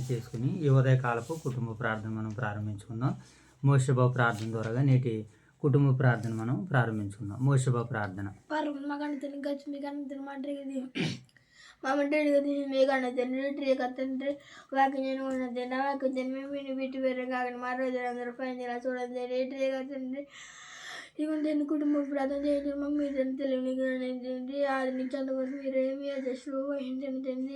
చేసుకుని ఈ ఉదయకాలపు కుటుంబ ప్రార్థన మనం ప్రారంభించుకుందాం. మోషేబాబు ప్రార్థన ద్వారా నేటి కుటుంబ ప్రార్థన మనం ప్రారంభించుకుందాం. మోషేబాబు ప్రార్థన. ఇవన్నీ కుటుంబ ప్రార్థన చేయండి. మీరు తెలియని ఆదరించేందుకు మీరే మీ అధ్యక్షులు వహించండి తండ్రి.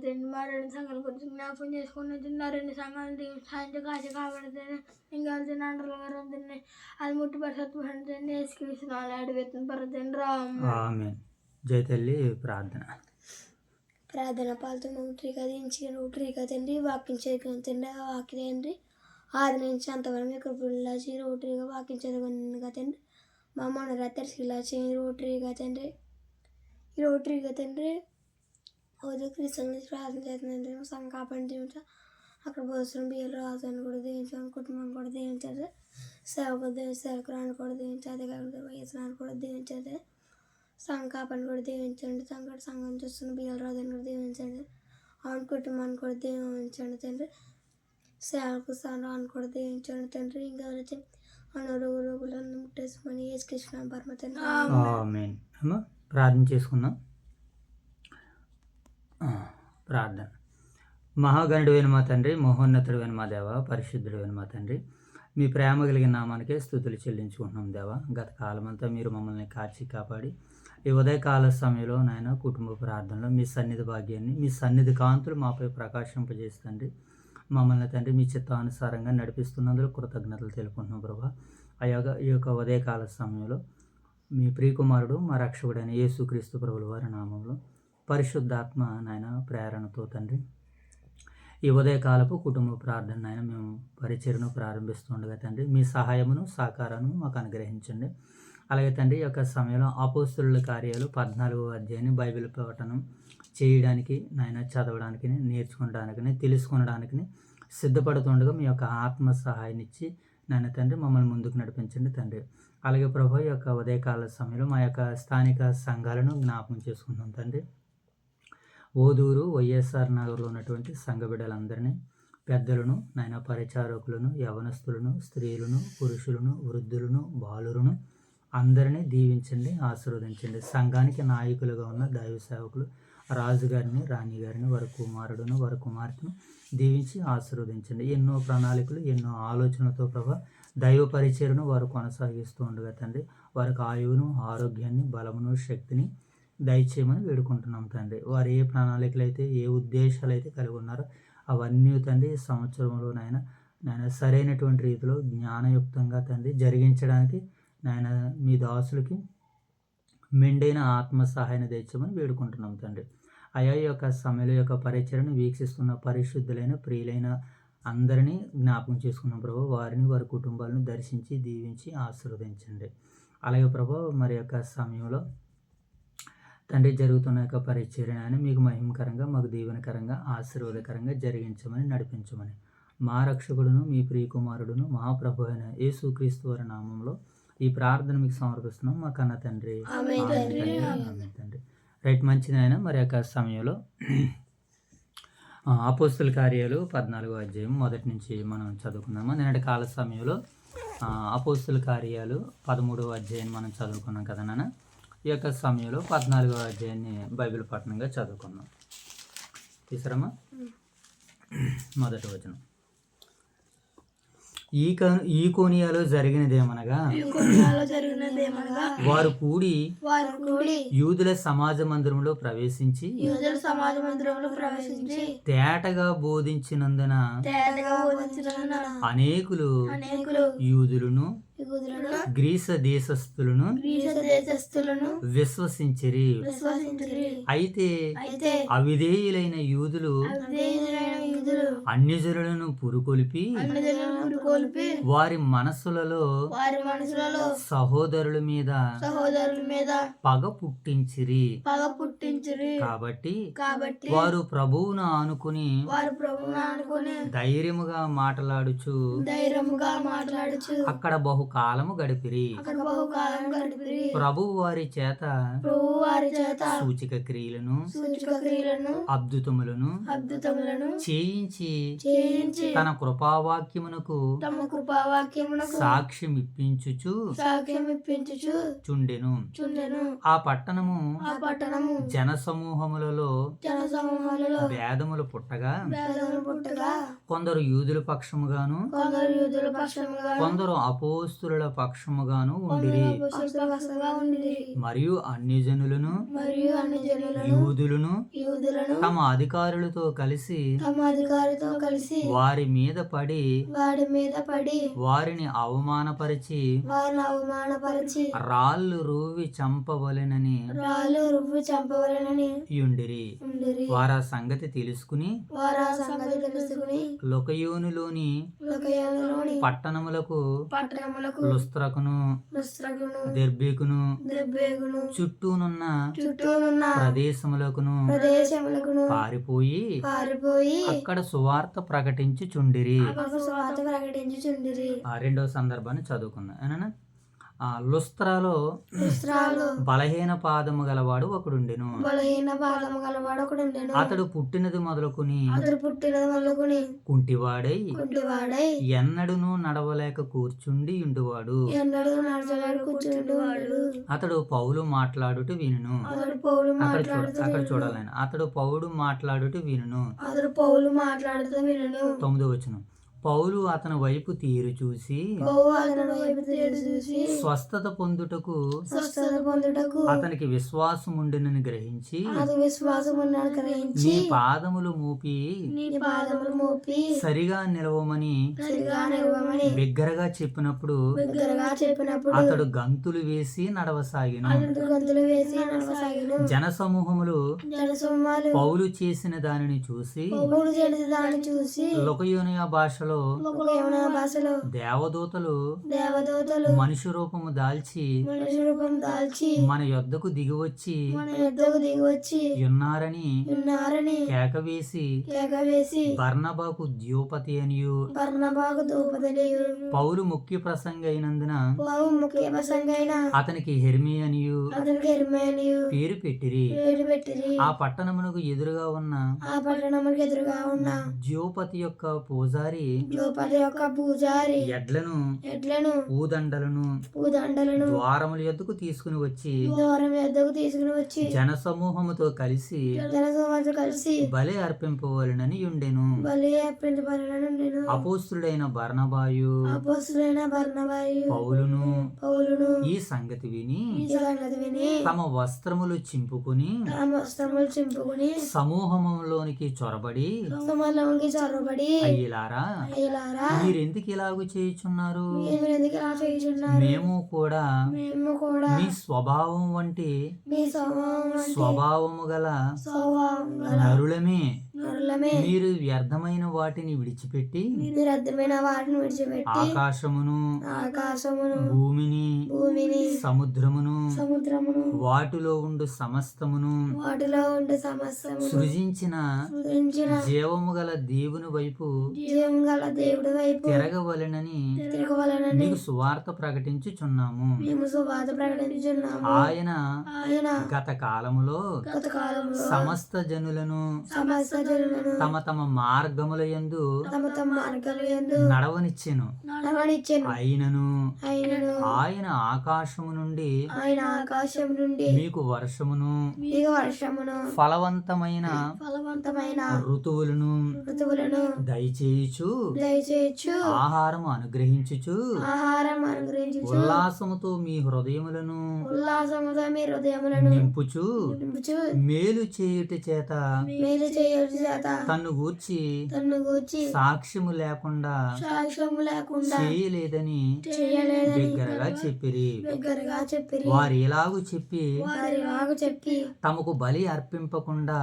తండ్రి మారని సంఘాల గురించి జ్ఞాపకం చేసుకుని తిన్నారండి. సంఘాలు సాయంత్రం కాసి కాబడుతుంది. ఇంకా నాండ్రుల గారు అందరినీ అది ముట్టి పరిసత్పడండి. వేసుకృష్ణాలు అడివేతన పరతండి ఆమేన్. జై తల్లి ప్రార్థన. ప్రార్థన పాలతో టీకా దించి టీకా తండ్రి వాక్యం చేయండి. ఆ వాక్యం తండ్రి ఆదరించి అంతవరకు మీ కృపలా చేయి రోటరీగా వాక్యం చదవగా తండ్రి. మా మన తెరిచిలా చేయి రోటరీగా తండ్రి. ఈ రోటరీగా తండ్రి రోజు క్రిస్టియన్ ప్రార్థన చేస్తుందంటే సంఘ కాపాడి అక్కడ పోస్తున్న బియ్యాలు రాజాన్ని కూడా దీవించాను. కుటుంబం కూడా దీవించారు. సేవకురాన్ని కూడా దీవించారు. అధికారులు వయసునాన్ని కూడా దీవించారు. సంఘ కాపాడిని కూడా దీవించండి. సంఘం చూస్తున్న బియ్యాలు రాజాన్ని కూడా దీవించండి. అవును కుటుంబాన్ని కూడా దీవించండి తండ్రి. సేవకు స్థానాన్ని కూడా దీవించండి తండ్రి. ఇంకా రోగులను ముట్టేసుకొని యేసుకృష్ణ పరమ తండ్రి. ఆమేన్. ప్రార్థన చేసుకుందాం. ప్రార్థన. మహాగణుడైన మా తండ్రి, మహోన్నతుడైన మా దేవ, పరిశుద్ధుడైన మా తండ్రి, మీ ప్రేమ కలిగిన నామానికే స్తుతులు చెల్లించుకుంటున్నాం దేవా. గత కాలమంతా మీరు మమ్మల్ని కాచి కాపాడి ఈ ఉదయకాల సమయంలో నాయన కుటుంబ ప్రార్థనలో మీ సన్నిధి భాగ్యాన్ని, మీ సన్నిధి కాంతులు మాపై ప్రకాశింపజేస్తండి. మమ్మల్ని తండ్రి మీ చిత్తానుసారంగా నడిపిస్తున్నందుకు కృతజ్ఞతలు తెలుపుకుంటున్నాం ప్రభా. ఈ యొక్క ఉదయకాల సమయంలో మీ ప్రియకుమారుడు మా రక్షకుడైన యేసుక్రీస్తు ప్రభుల వారి నామంలో పరిశుద్ధాత్మ నాయన ప్రేరణతో తండ్రి ఈ ఉదయకాలపు కుటుంబ ప్రార్థన నాయన మేము పరిచర్ను ప్రారంభిస్తుండగా తండ్రి మీ సహాయమును సహకారాన్ని మాకు అనుగ్రహించండి. అలాగే తండ్రి ఈ యొక్క సమయంలో అపోస్తలుల కార్యాలు 14వ అధ్యాయాన్ని బైబిల్ పఠనం చేయడానికి నాయన చదవడానికి నేర్చుకోవడానికి తెలుసుకొనడానికి సిద్ధపడుతుండగా మీ యొక్క ఆత్మ సహాయాన్ని ఇచ్చి నాయన తండ్రి మమ్మల్ని ముందుకు నడిపించండి తండ్రి. అలాగే ప్రభు ఈ యొక్క ఉదయకాల సమయంలో మా యొక్క స్థానిక సంఘాలను జ్ఞాపకం చేసుకుంటాం తండ్రి. ఓదూరు వైఎస్ఆర్ నగర్లో ఉన్నటువంటి సంఘ బిడ్డలందరినీ, పెద్దలను నాయన పరిచారకులను, యవనస్తులను, స్త్రీలను, పురుషులను, వృద్ధులను, బాలులను అందరినీ దీవించండి, ఆశీర్వదించండి. సంఘానికి నాయకులుగా ఉన్న దైవ సేవకులు రాజుగారిని, రాణిగారిని, వారి కుమారుడును, వారి కుమార్తెను దీవించి ఆశీర్వదించండి. ఎన్నో ప్రణాళికలు, ఎన్నో ఆలోచనలతో ప్రభా దైవ పరిచయను వారు కొనసాగిస్తూ ఉండగా తండ్రి వారికి ఆయువును, ఆరోగ్యాన్ని, బలమును, శక్తిని దయచేయమని వేడుకుంటున్నాం తండ్రి. వారు ఏ ప్రణాళికలు అయితే, ఏ ఉద్దేశాలు అయితే కలిగి ఉన్నారో అవన్నీ తండ్రి సంవత్సరంలో నాయన సరైనటువంటి రీతిలో జ్ఞానయుక్తంగా తండ్రి జరిగించడానికి నాయన మీ దాసులకి మెండైన ఆత్మ సహాయాన్ని దయచేయమని వేడుకుంటున్నాం తండ్రి. అయా యొక్క సమయంలో యొక్క పరిచయను వీక్షిస్తున్న పరిశుద్ధులైన ప్రియులైన అందరినీ జ్ఞాపకం చేసుకున్నాం ప్రభు. వారిని, వారి కుటుంబాలను దర్శించి దీవించి ఆశీర్వదించండి. అలాగే ప్రభు మరి యొక్క సమయంలో తండ్రి జరుగుతున్న యొక్క పరిచర్యని మీకు మహిమకరంగా, మాకు దీవెనకరంగా, ఆశీర్వాదకరంగా జరిగించమని నడిపించమని మా రక్షకుడును, మీ ప్రియకుమారుడును, మా ప్రభు అయిన యేసుక్రీస్తు వారి నామంలో ఈ ప్రార్థన మీకు సమర్పిస్తున్నాం మా కన్న తండ్రి. తండ్రి రైట్ మంచిదైనా మరి యొక్క సమయంలో అపోస్తల కార్యాలు 14వ అధ్యాయం మొదటి నుంచి మనం చదువుకున్నాము. నిన్నటి కాల సమయంలో అపోస్తల కార్యాలు 13వ అధ్యాయం మనం చదువుకున్నాం కదా నాన్న. ఈ యొక్క సమయంలో 14వ అధ్యాయాన్ని బైబిల్ పఠనంగా చదువుకున్నాం. తీసరమ్మా మొదటి వచనం. ఈ కోనియాలో జరిగినదేమనగా వారు కూడి యూదుల సమాజ మందిరంలో ప్రవేశించి తేటగా బోధించినందున అనేకులు యూదులను గ్రీసు దేశస్థులను విశ్వసించిరి. అయితే అవిధేయులైన యూదులు అన్యజనులను పురుకొల్పి వారి మనసులలో సహోదరుల మీద పగ పుట్టించిరి. కాబట్టి వారు ప్రభువును ఆనుకుని ధైర్యముగా మాట్లాడుచు అక్కడ బహుకాలము గడిపిరి. ప్రభువు వారి చేత సూచక క్రియలను అద్భుతములను చేయించి చేయించి తన కృపావాక్యమునకు తమ కృపావాక్యమునకు సాక్ష్యం ఇప్పించుచు సాక్ష్యం ఇప్పించుచు చుండెను. చుండెను. ఆ పట్టణము ఆ పట్టణము జనసమూహములలో జనసమూహాలలో భేదములు పుట్టగా పేదలు పుట్టగా కొందరు యూదుల పక్షముగాను కొందరు యూదుల పక్షముగా కొందరు అపోస్తుల పక్షముగాను ఉండిరి. పక్షముగా ఉండిరి. మరియు అన్యజనులను మరియు అన్ని జనులను యూదులను యూదులను తమ అధికారులతో కలిసి తమ అధికారితో కలిసి వారి మీద పడి వాడి మీద పడి వారిని అవమానపరిచి వారిని అవమానపరిచి రాళ్ళు రూవి చంపవలెనని రాళ్ళు రువ్వి చంపవలెనని యుండిరి. ఉండిరి. వారా సంగతి తెలుసుకుని వారు ఆ సంగతి తెలుసుకుని లొకయోనులోని లోకయానులోని పట్టణములకు పట్టణములకు లుస్త్రకును లుస్త్రకును దెర్బేకును దెబ్బేగును చుట్టూనున్న చుట్టూనున్న ప్రదేశములకును ప్రదేశములకును పారిపోయి పారిపోయి అక్కడ సువార్త ప్రకటించుచుండిరి. అక్కడ స్వాత ప్రకటించుచుండిరి. రెండవ సందర్భాన్ని చదువుకుందాం. ఏనా లుస్త్రాలో లుస్త్రాలో బలహీన పాదము గలవాడు ఒకడుండెను. బలహీన పాదము గలవాడు ఒకడు ఉండెను. అతడు పుట్టినది మొదలుకొని అతడు పుట్టినది మొదలుకొని కుంటివాడై కుంటివాడై ఎన్నడును నడవలేక కూర్చుండి ఉండువాడు. ఎన్నడూ నడచలేడు కూర్చుంటువాడు. అతడు పౌలు మాట్లాడుట వినును. అతడు పౌలు అక్కడ చూడాలని అతడు పౌలు మాట్లాడుట వినును. అతడు పౌలు మాట్లాడుతూ వినను. 9వ వచనం. పౌలు అతని వైపు తీరు చూసి పౌలు అతని వైపు తేరి చూసి స్వస్థత పొందుటకు స్వస్థత పొందుటకు అతనికి విశ్వాసం ఉండినని గ్రహించి అతని విశ్వాసం ఉన్నాడు గ్రహించి నీ పాదములు మోపి నీ పాదములు మోపి సరిగా నిలవమని సరిగా నిలవమని బిగ్గరగా చెప్పినప్పుడు బిగ్గరగా చెప్పినప్పుడు అతడు గంతులు వేసి నడవసాగిను. అతడు గంతులు వేసి నడవసాగిను. జనసమూహములు జనసొమ్మాలు పౌలు చేసిన దానిని చూసి పౌలు చేసి దాన్ని చూసి లుకయోనియ భాషలో లోకయోన భాషలో దేవదూతలు దేవదూతలు మనుష్య రూపము దాల్చి మనిషి రూపం దాల్చి మన యొద్దకు దిగివచ్చి మన యుద్ధకు దిగివచ్చి ఉన్నారని ఉన్నారని కేకవేసి కేక వేసి బర్నబాకు ద్యోపతి అనియు బర్నబాకు దూపదలియు పౌలు ముఖ్య ప్రసంగి అయినందున పౌలు ముఖ్య ప్రసంగైన అతనికి హెర్మి అనియు అతనికి ఎర్మేనియు పేరు పెట్టిరి. పేరు పెట్టిరి. ఆ పట్టణమునకు ఎదురుగా ఉన్న ఆ పట్టణములకు ఎదురుగా ఉన్న ద్యోపతి యొక్క పూజారి ద్రౌపది యొక్క పూజారి ఎడ్లను పూదండలను ద్వారముల యొద్దకు తీసుకుని వచ్చి దూరం యుద్ధకు తీసుకుని వచ్చి జనసమూహముతో కలిసి జనసమాజం కలిసి బలి అర్పింపవలెనని ఉండెను. బలి అర్పించబడినను నేను అపోస్తుడైన బర్నబాయు అపోస్తులైన బర్నబాయు పౌలును ఈ సంగతి విని ఈ సంగతి విని తమ వస్త్రములు చింపుకుని తమ వస్త్రములు చింపుకుని సమూహంలోనికి చొరబడి సమాజంకి చొరబడి అయ్యిలారా అయ్యలారా మీరెందుకు ఇలాగ చేయుచున్నారు? మీరు ఎందుకు ఇలా చేయుచున్నారు? మేము కూడా మీ స్వభావం వంటి మీ స్వభావము గల నరులమే. మీరు వ్యర్థమైన వాటిని విడిచిపెట్టి అర్థమైన వాటిని విడిచిపెట్టి ఆకాశమును భూమిని సముద్రమును వాటిలో ఉండు సమస్తమును సృజించిన జీవము గల దేవుని వైపు తిరగవలెనని మీకు సువార్త ప్రకటించుచున్నాము. ఆయన గత కాలములో సమస్త జనులను తమ తమ మార్గముల యందు నడవనిచ్చెను. అయినను ఆయన ఆకాశము నుండి మీకు వర్షమును ఫలవంతమైన ఋతువులను దయచేయుచు ఆహారము అనుగ్రహించుచు ఉల్లాసముతో మీ హృదయములను నింపుచు మేలు చేయుట చేత తన్ను గూర్చి సాక్ష్యము లేకుండా చేయలేదని బిగ్గరగా చెప్పిరి. వారు ఎలాగూ చెప్పి తమకు బలి అర్పింపకుండా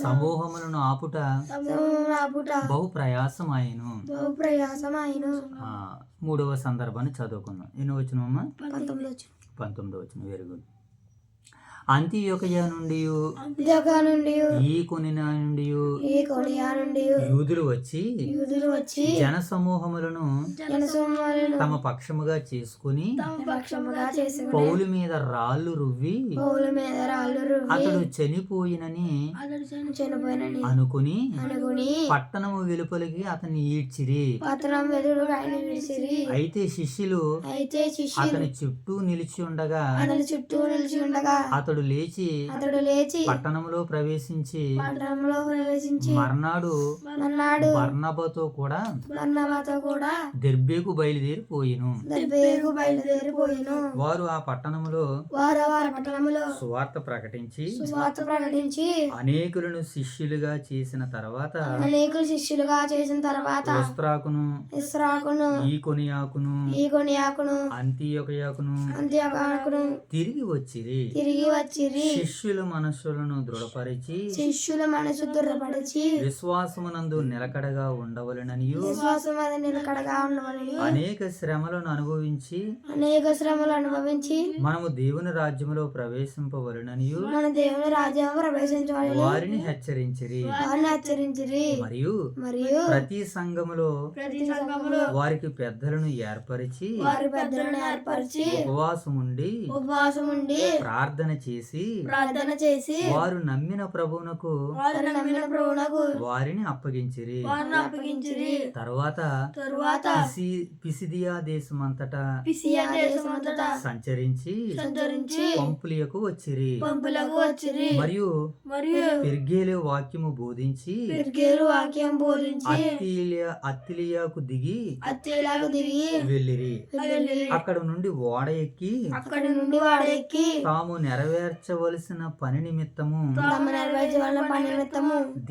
సమూహములను ఆపుట బహు ప్రయాసమాయను. 3వ సందర్భాన్ని చదువుకుందాం. ఎన్నో వచ్చినమ్మా? 19 19 వచ్చిన. Very good. అంతియొకయ నుండి జగ నుండి ఈ కొనినా నుండి ఈ కొనియా నుండి యూదులు వచ్చి యూదులు వచ్చి జన సమూహములను జనసమూహాలను తమ పక్షముగా చేసుకుని పక్షముగా చేసుకుని పౌలు మీద రాళ్ళు రువ్వి పౌల మీద రాళ్ళు రువ్వి అతడు చనిపోయినని చనిపోయినని అనుకుని అనుకుని పట్టణము వెలుపలికి అతన్ని ఈడ్చిరి. పత్రం వెదురు ఆయన విడిసిరి. అయితే శిష్యులు అయితే శిష్యులు అతని చుట్టూ నిలిచి ఉండగా అతని చుట్టూ నిలిచి ఉండగా అతడు లేచి పట్టణంలో ప్రవేశించి పట్టణంలో ప్రవేశించి మర్నాడు అన్నాడు బర్నబాతో కూడా బర్నబాతో కూడా దెర్బేకు బయలుదేరిపోయిను. దర్బేకు బయలుదేరిపోయిను. వారు ఆ పట్టణములో వారి పట్టణంలో సువార్త ప్రకటించి సువార్త ప్రకటించి అనేకులను శిష్యులుగా చేసిన తర్వాత అనేకులు శిష్యులుగా చేసిన తర్వాత ఉస్త్రాకును ఇస్రాకును ఈకొనియాకును ఈకొనియాకును అంతియొకయాకును అంత్యకాకును తిరిగి వచ్చిరి. శిష్యుల మనస్సులను దృఢపరిచి శిష్యుల మనసు దృఢపరిచి విశ్వాసమునందు నిలకడగా ఉండవలెననియు విశ్వాసం అది నిలకడగా ఉండవలని అనేక శ్రమలను అనుభవించి మనము దేవుని రాజ్యములో ప్రవేశింపవలెననియు మన దేవుని రాజ్యం ప్రవేశించవాలని వారిని హెచ్చరించిరి. మరియు ప్రతి సంఘములో వారికి పెద్దలను ఏర్పరిచి ఉపవాసం ఉండి ప్రార్థన చేసి వారు నమ్మిన ప్రభువునకు వారిని అప్పగించిరి. తరువాత పిసిదియా దేశమంతటా సంచరించి పంపులియకు వచ్చిరి. మరియు పెర్గేలు వాక్యము బోధించి అత్తిలియాకు దిగి వెళ్ళిరి. అక్కడ నుండి ఓడ ఎక్కి తాము నెరవేర్చవలసిన పని నిమిత్తము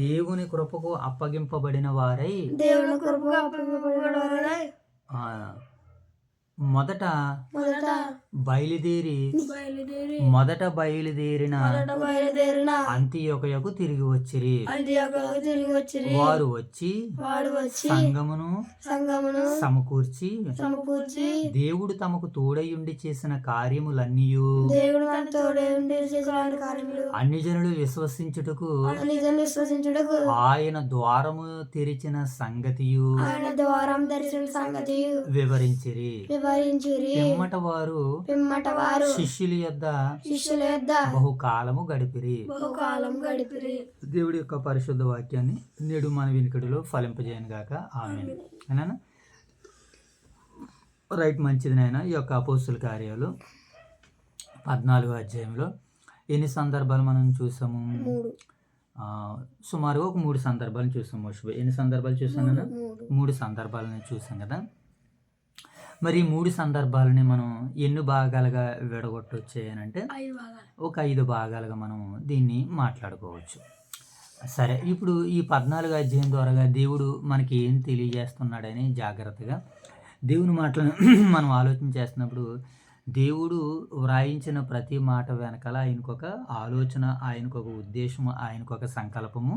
దేవుని కృపకు అప్పగింపబడిన వారై మొదట బయలుదేరిన అంతియొకయకు తిరిగి వచ్చిరి. వారు వచ్చి సంఘమును సమకూర్చి దేవుడు తమకు తోడయుండి చేసిన కార్యములన్నీయు అన్ని జనులు విశ్వసించుటకు ఆయన ద్వారము తెరిచిన సంగతియు వివరించిరి. పిమ్మట వారు శిష్యుల యొద్ద బహుకాలము గడిపిరి. దేవుడి యొక్క పరిశుద్ధ వాక్యాన్ని నేడు మన వినికిడిలో ఫలింపజేయను గాక. ఆమేన్. అన్నానా రైట్, మంచిది నాయన. ఈ యొక్క అపోస్తుల కార్యాలు 14వ అధ్యాయంలో ఎన్ని సందర్భాలు మనం చూసాము? సుమారుగా ఒక 3 సందర్భాలను చూసాం. ఎన్ని సందర్భాలు చూసాను? 3 సందర్భాలను చూసాం కదా. మరి 3 సందర్భాలని మనం ఎన్ని భాగాలుగా విడగొట్టవచ్చు అని అంటే ఒక 5 భాగాలుగా మనం దీన్ని మాట్లాడుకోవచ్చు. సరే, ఇప్పుడు ఈ 14వ అధ్యాయం ద్వారా దేవుడు మనకి ఏం తెలియజేస్తున్నాడని జాగ్రత్తగా దేవుని మాటలను మనం ఆలోచన చేస్తున్నప్పుడు దేవుడు వ్రాయించిన ప్రతి మాట వెనకాల ఆయనకొక ఆలోచన, ఆయనకొక ఉద్దేశము, ఆయనకొక సంకల్పము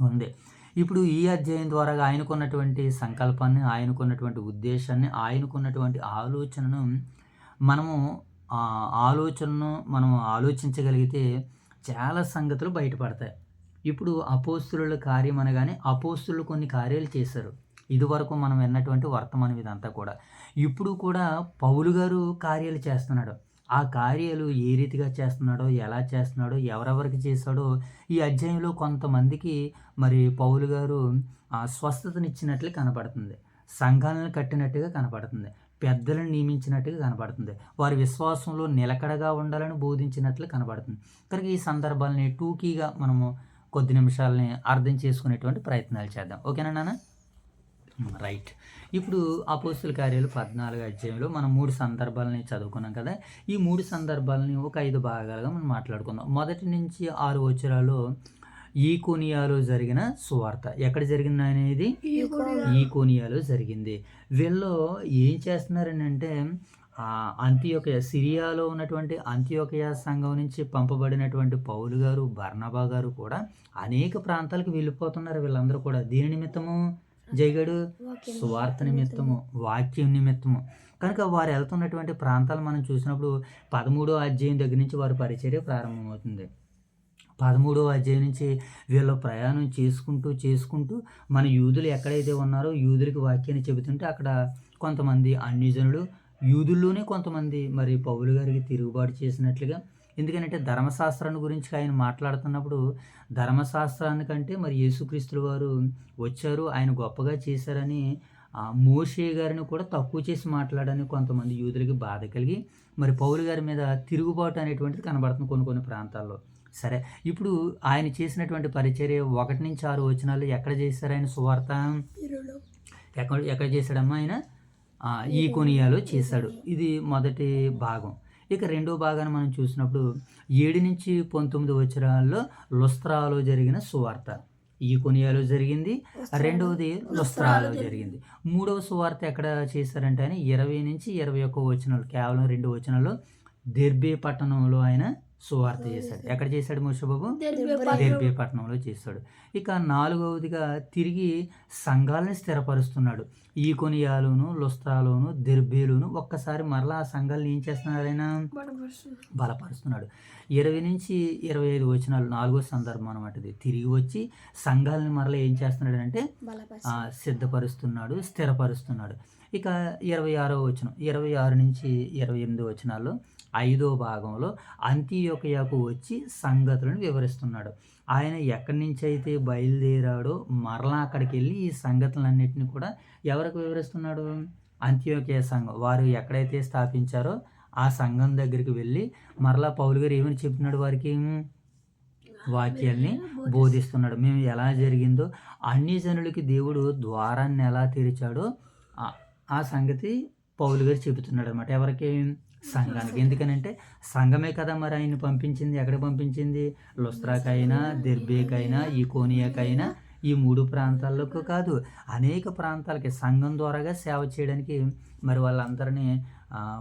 ఉంది. ఇప్పుడు ఈ అధ్యాయం ద్వారా ఆయనకున్నటువంటి సంకల్పాన్ని, ఆయనకున్నటువంటి ఉద్దేశాన్ని, ఆయనకున్నటువంటి ఆలోచనను మనం ఆలోచించగలిగితే చాలా సంగతులు బయటపడతాయి. ఇప్పుడు అపోస్తుల కార్యం అనగానే అపోస్తులు కొన్ని కార్యాలు చేశారు. ఇదివరకు మనం విన్నటువంటి వర్తమానం ఇదంతా కూడా. ఇప్పుడు కూడా పౌలు గారు కార్యాలు చేస్తున్నాడు. ఆ కార్యాలు ఏ రీతిగా చేస్తున్నాడో, ఎలా చేస్తున్నాడో, ఎవరెవరికి చేశాడో ఈ అధ్యాయంలో కొంతమందికి మరి పౌలు గారు స్వస్థతనిచ్చినట్లు కనపడుతుంది, సంఘాలను కట్టినట్టుగా కనపడుతుంది, పెద్దలను నియమించినట్టుగా కనపడుతుంది, వారి విశ్వాసంలో నిలకడగా ఉండాలని బోధించినట్లు కనపడుతుంది. కనుక ఈ సందర్భాలని టూకీగా మనము కొద్ది నిమిషాలని అర్థం చేసుకునేటువంటి ప్రయత్నాలు చేద్దాం. ఓకేనా నాన్న? రైట్. ఇప్పుడు అపోస్తుల కార్యాలు 14వ అధ్యాయంలో మనం 3 సందర్భాలని చదువుకున్నాం కదా. ఈ 3 సందర్భాలని ఒక 5 భాగాలుగా మనం మాట్లాడుకుందాం. 1 నుంచి 6 వచనాల్లో ఈకోనియాలో జరిగిన సువార్త ఎక్కడ జరిగింది అనేది ఈకోనియాలో జరిగింది. వీళ్ళు ఏం చేస్తున్నారని అంటే అంతియొకయ, సిరియాలో ఉన్నటువంటి అంతియొకయ సంఘం నుంచి పంపబడినటువంటి పౌలు గారు, బర్నబా గారు కూడా అనేక ప్రాంతాలకు వెళ్ళిపోతున్నారు. వీళ్ళందరూ కూడా దీని నిమిత్తము జయగడు సువార్త నిమిత్తము, వాక్యం నిమిత్తము కనుక వారు వెళ్తున్నటువంటి ప్రాంతాలు మనం చూసినప్పుడు 13వ అధ్యాయం దగ్గర నుంచి వారి పరిచర్య ప్రారంభమవుతుంది. 13వ అధ్యాయం నుంచి వీళ్ళు ప్రయాణం చేసుకుంటూ మన యూదులు ఎక్కడైతే ఉన్నారో యూదులకి వాక్యాన్ని చెబుతుంటే అక్కడ కొంతమంది అన్యజనులు యూదుల్లోనే కొంతమంది మరి పౌలు గారికి తిరుగుబాటు చేసినట్లుగా, ఎందుకంటే ధర్మశాస్త్రాన్ని గురించి ఆయన మాట్లాడుతున్నప్పుడు ధర్మశాస్త్రానికంటే మరి యేసుక్రీస్తుల వారు వచ్చారు, ఆయన గొప్పగా చేశారని మోషే గారిని కూడా తక్కువ చేసి మాట్లాడని కొంతమంది యూదులకి బాధ కలిగి మరి పౌలు గారి మీద తిరుగుబాటు అనేటువంటిది కనబడుతుంది కొన్ని ప్రాంతాల్లో. సరే, ఇప్పుడు ఆయన చేసినటువంటి పరిచర్య 1-6 వచనాలు ఎక్కడ చేశారు ఆయన సువార్త? ఎక్కడ చేశాడమ్మా ఆయన? ఈకొనియాలో చేశాడు. ఇది మొదటి భాగం. ఇక రెండో భాగాన్ని మనం చూసినప్పుడు 7-19 వచనాల్లో లుస్త్రాలో జరిగిన సువార్త. ఈకొనియాలో జరిగింది, రెండవది లుస్త్రాలో జరిగింది. మూడవ సువార్త ఎక్కడ చేశారంటే ఆయన 20-21 వచనాలు, కేవలం 2 వచనాల్లో దెర్బే పట్టణంలో ఆయన సువార్త చేశాడు. ఎక్కడ చేశాడు మోషేబాబు? దెర్బే పట్టణంలో చేశాడు. ఇక 4వదిగా తిరిగి సంఘాలను స్థిరపరుస్తున్నాడు. ఈకొనియాలోను, లుస్త్రాలోను, దెర్బేలోను ఒక్కసారి మరలా ఆ సంఘాలను ఏం చేస్తున్నాడు ఆయన? బలపరుస్తున్నాడు. 20-25 వచనాలు 4వ సందర్భం అనమాట ఇది. తిరిగి వచ్చి సంఘాలను మరలా ఏం చేస్తున్నాడు అంటే సిద్ధపరుస్తున్నాడు, స్థిరపరుస్తున్నాడు. ఇక 26వ వచనం, 26-28 వచనాల్లో 5వ భాగంలో అంతియోకియాకు వచ్చి సంగతులను వివరిస్తున్నాడు. ఆయన ఎక్కడి నుంచి అయితే బయలుదేరాడో మరలా అక్కడికి వెళ్ళి ఈ సంగతులన్నింటినీ కూడా ఎవరికి వివరిస్తున్నాడు? అంతియోకియా సంఘం, వారు ఎక్కడైతే స్థాపించారో ఆ సంఘం దగ్గరికి వెళ్ళి మరలా పౌలు గారు ఏమని చెప్తున్నాడు? వారికి వాక్యాల్ని బోధిస్తున్నాడు. మేము ఎలా జరిగిందో అన్ని జనులకి దేవుడు ద్వారాన్ని ఎలా తెరిచాడో ఆ సంగతి పౌలు గారు చెబుతున్నాడు అనమాట. ఎవరికి? సంఘానికి. ఎందుకనంటే సంఘమే కదా మరి ఆయన్ని పంపించింది. ఎక్కడ పంపించింది? లుస్త్రాకైనా, దెర్బేకైనా, ఈకొనియాకైనా, ఈ 3 ప్రాంతాలకు కాదు, అనేక ప్రాంతాలకి సంఘం ద్వారాగా సేవ చేయడానికి మరి వాళ్ళందరినీ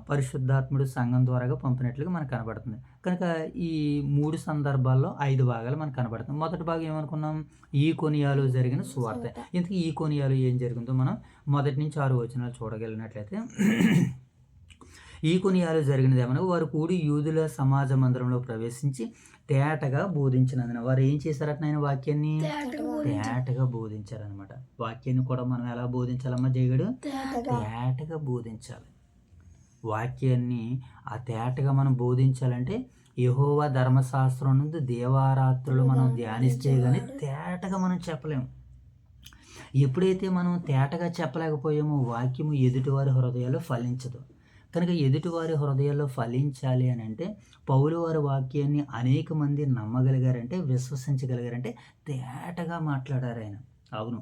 పరిశుద్ధాత్ముడు సంఘం ద్వారాగా పంపినట్లుగా మనకు కనబడుతుంది. కనుక ఈ 3 సందర్భాల్లో 5 భాగాలు మనకు కనబడుతుంది. మొదటి భాగం ఏమనుకున్నాం? ఈకొనియాలో జరిగిన సువార్త. ఇంతకీ ఈకొనియాలో ఏం జరిగిందో మనం 1-6 వచనాలు చూడగలిగినట్లయితే, ఈకొనియాలో జరిగినది ఏమన్నా, వారు కూడి యూదుల సమాజ మందిరంలో ప్రవేశించి తేటగా బోధించినందున వారు ఏం చేశారట? ఆయన వాక్యాన్ని తేటగా బోధించారనమాట. వాక్యాన్ని కూడా మనం ఎలా బోధించాలమ్మా జయగడు? తేటగా బోధించాలి. వాక్యాన్ని ఆ తేటగా మనం బోధించాలంటే యెహోవా ధర్మశాస్త్రం నుండి దేవారాత్రులు మనం ధ్యానిస్తే కానీ తేటగా మనం చెప్పలేము. ఎప్పుడైతే మనం తేటగా చెప్పలేకపోయామో వాక్యము ఎదుటివారి హృదయాల్లో ఫలించదు. కనుక ఎదుటివారి హృదయాల్లో ఫలించాలి అని అంటే పౌలు వారి వాక్యాన్ని అనేక మంది నమ్మగలిగారంటే, విశ్వసించగలిగారంటే తేటగా మాట్లాడారు ఆయన. అవును,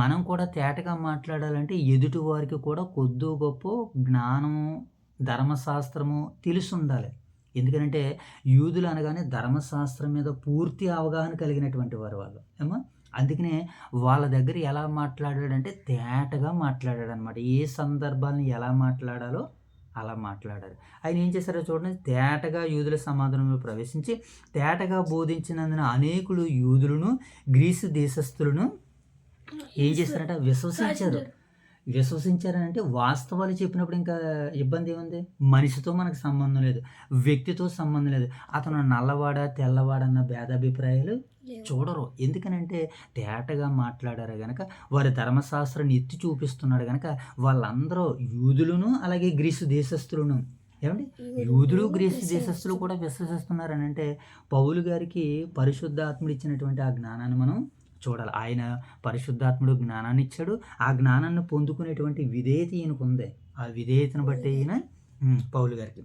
మనం కూడా తేటగా మాట్లాడాలంటే ఎదుటి వారికి కూడా కొద్దో గొప్ప జ్ఞానము, ధర్మశాస్త్రము తెలిసి ఉండాలి. ఎందుకంటే యూదులు అనగానే ధర్మశాస్త్రం మీద పూర్తి అవగాహన కలిగినటువంటి వారు వాళ్ళు ఏమో. అందుకనే వాళ్ళ దగ్గర ఎలా మాట్లాడాడంటే తేటగా మాట్లాడాడు అనమాట. ఏ సందర్భాలను ఎలా మాట్లాడాలో అలా మాట్లాడారు. ఆయన ఏం చేశారో చూడండి. తేటగా యూదుల సమాధానంలో ప్రవేశించి తేటగా బోధించినందున అనేకులు యూదులను గ్రీసు దేశస్థులను ఏం చేస్తారంట? విశ్వసించారంటే వాస్తవాలు చెప్పినప్పుడు ఇంకా ఇబ్బంది ఏముంది? మనిషితో మనకు సంబంధం లేదు, వ్యక్తితో సంబంధం లేదు. అతను నల్లవాడ తెల్లవాడ అన్న భేదాభిప్రాయాలు చూడరు. ఎందుకనంటే తేటగా మాట్లాడారు గనక, వారి ధర్మశాస్త్రాన్ని ఎత్తి చూపిస్తున్నాడు గనక వాళ్ళందరూ యూదులను అలాగే గ్రీసు దేశస్థులను, ఏమండి యూదులు గ్రీసు దేశస్థులు కూడా విశ్వసిస్తున్నారని అంటే పౌలు గారికి పరిశుద్ధాత్ముడు ఇచ్చినటువంటి ఆ జ్ఞానాన్ని మనం చూడాలి. ఆయన పరిశుద్ధాత్ముడు జ్ఞానాన్ని ఇచ్చాడు. ఆ జ్ఞానాన్ని పొందుకునేటువంటి విధేయత ఈయనకు ఉంది. ఆ విధేయతను బట్టి ఈయన పౌలు గారికి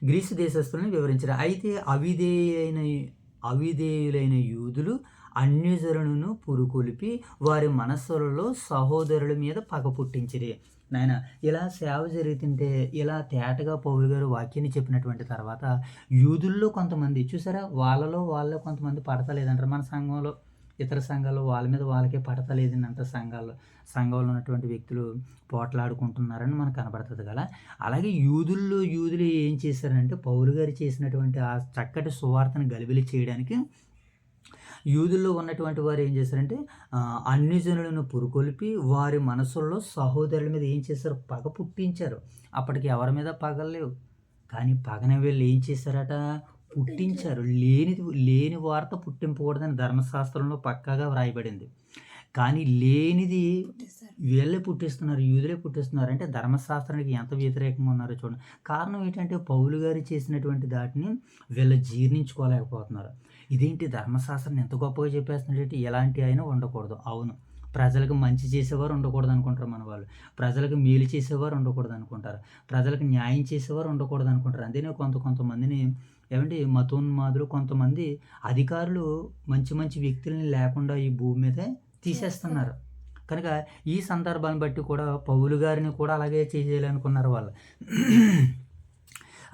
గ్రీసు దేశస్తులను వివరించారు. అయితే అవిధేయులైన యూదులు అన్యజనులను పురుకొలిపి వారి మనస్సులలో సహోదరుల మీద పగ పుట్టించిరి. నాయన ఇలా సేవ జరుగుతుంటే ఇలా తేటగా పౌలు గారు వాక్యాన్ని చెప్పినటువంటి తర్వాత యూదుల్లో కొంతమంది చూసారా, వాళ్ళలో కొంతమంది పడతలేదంటారు. మన సంఘంలో ఇతర సంఘాల్లో వాళ్ళ మీద వాళ్ళకే పడతలేదంట. సంఘంలో ఉన్నటువంటి వ్యక్తులు పోట్లాడుకుంటున్నారని మనకు కనబడుతుంది కదా. అలాగే యూదులు ఏం చేశారంటే పౌలు గారు చేసినటువంటి ఆ చక్కటి సువార్తను గలిబిలి చేయడానికి యూదుల్లో ఉన్నటువంటి వారు ఏం చేశారంటే అన్ని జనులను పురుకొల్పి వారి మనసుల్లో సహోదరుల మీద ఏం చేశారు, పగ పుట్టించారు. అప్పటికి ఎవరి మీద పగలు లేవు, కానీ పగన వీళ్ళు ఏం చేశారట, పుట్టించారు. లేని వార్త పుట్టింపకూడదని ధర్మశాస్త్రంలో పక్కాగా వ్రాయబడింది. కానీ లేనిది వీళ్ళే పుట్టిస్తున్నారు, యూదులే పుట్టిస్తున్నారు. అంటే ధర్మశాస్త్రానికి ఎంత వ్యతిరేకంగా ఉన్నారో చూడండి. కారణం ఏంటంటే పౌలు గారు చేసినటువంటి దాటిని వీళ్ళు జీర్ణించుకోలేకపోతున్నారు. ఇదేంటి, ధర్మశాస్త్రాన్ని ఎంత గొప్పగా చెప్పేస్తున్నాడు, ఎలాంటి అయినా ఉండకూడదు. అవును, ప్రజలకు మంచి చేసేవారు ఉండకూడదు అనుకుంటారు మన వాళ్ళు, ప్రజలకు మేలు చేసేవారు ఉండకూడదు అనుకుంటారు, ప్రజలకు న్యాయం చేసేవారు ఉండకూడదు అనుకుంటారు. అంతేనే కొంతమందిని ఏమంటే మతోన్మాదులు, కొంతమంది అధికారులు మంచి మంచి వ్యక్తులని లేకుండా ఈ భూమి మీదే తీసేస్తున్నారు. కనుక ఈ సందర్భాన్ని బట్టి కూడా పౌలు గారిని కూడా అలాగే చేయాలనుకున్నారు వాళ్ళు.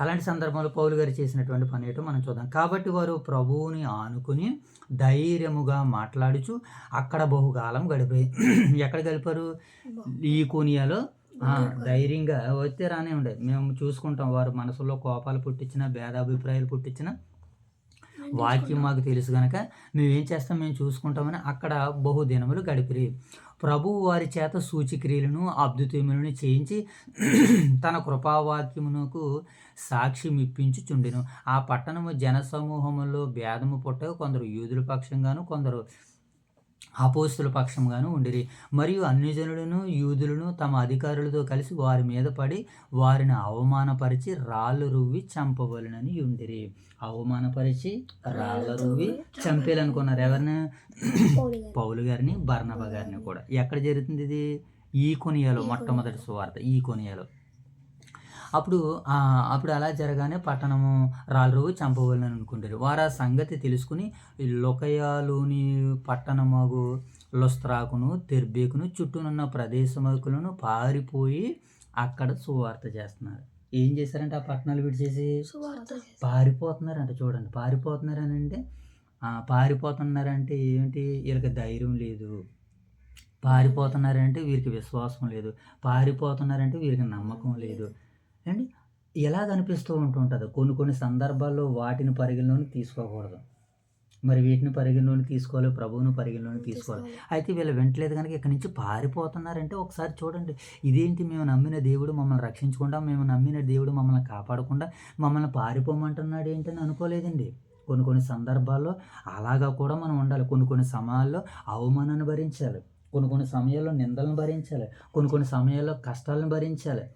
అలాంటి సందర్భంలో పౌలు గారు చేసినటువంటి పని ఏంటో మనం చూద్దాం. కాబట్టి వారు ప్రభువుని ఆనుకుని ధైర్యముగా మాట్లాడుచు అక్కడ బహుకాలం గడిపాయి. ఎక్కడ గడిపారు, ఈకొనియాలో. ధైర్యంగా వస్తే రానే ఉండే, మేము చూసుకుంటాం. వారు మనసులో కోపాలు పుట్టించిన, భేదాభిప్రాయాలు పుట్టించిన, వాక్యం మాకు తెలుసు కనుక మేమేం చేస్తాం, మేము చూసుకుంటామని అక్కడ బహుదినములు గడిపిరి. ప్రభువు వారి చేత సూచిక్రియలను అద్భుతములను చేయించి తన కృపావాక్యమునకు సాక్ష్యం ఇప్పించుచుండెను. ఆ పట్టణము జనసమూహములో భేదము పుట్టగా కొందరు యూదుల పక్షంగాను కొందరు అపోస్తుల పక్షంగాను ఉండిరి. మరియు అన్ని జనులను యూదులను తమ అధికారులతో కలిసి వారి మీద పడి వారిని అవమానపరిచి రాళ్ళు రువ్వి చంపవలెనని ఉండిరి. అవమానపరిచి రాళ్ళ రువ్వి చంపేయాలనుకున్నారు. ఎవరిని, పౌలు గారిని, బర్నబా గారిని కూడా. ఎక్కడ జరుగుతుంది ఇది, ఈకొనియాలో. మొట్టమొదటి సువార్త ఈకొనియాలో. అప్పుడు అలా జరగానే పట్టణము రాళ్ళు చంపవలని అనుకుంటారు. వారు ఆ సంగతి తెలుసుకుని లొకయాలోని పట్టణమగు లొస్త్రాకును తెర్బేకును చుట్టూనున్న ప్రదేశములను పారిపోయి అక్కడ సువార్త చేస్తున్నారు. ఏం చేశారంటే ఆ పట్టణాలు విడిచేసి పారిపోతున్నారంట. చూడండి, పారిపోతున్నారనంటే పారిపోతున్నారంటే ఏంటి, వీళ్ళకి ధైర్యం లేదు, పారిపోతున్నారంటే వీరికి విశ్వాసం లేదు, పారిపోతున్నారంటే వీరికి నమ్మకం లేదు అండి. ఎలా కనిపిస్తూ ఉంటుంటుంది. కొన్ని సందర్భాల్లో వాటిని పరిగణలోకి తీసుకోకూడదు, మరి వీటిని పరిగణలోకి తీసుకోవాలి, ప్రభువును పరిగణలోకి తీసుకోవాలి. అయితే వీళ్ళు వింటలేదు కనుక ఇక్కడి నుంచి పారిపోతున్నారంటే ఒకసారి చూడండి, ఇదేంటి, మేము నమ్మిన దేవుడు మమ్మల్ని రక్షించకుండా, మేము నమ్మిన దేవుడు మమ్మల్ని కాపాడకుండా మమ్మల్ని పారిపోమంటున్నాడు ఏంటని అనుకోలేదండి. కొన్ని సందర్భాల్లో అలాగా కూడా మనం ఉండాలి. కొన్ని సమయాల్లో అవమానాన్ని భరించాలి, కొన్ని సమయాల్లో నిందలను భరించాలి, కొన్ని సమయాల్లో కష్టాలను భరించాలి.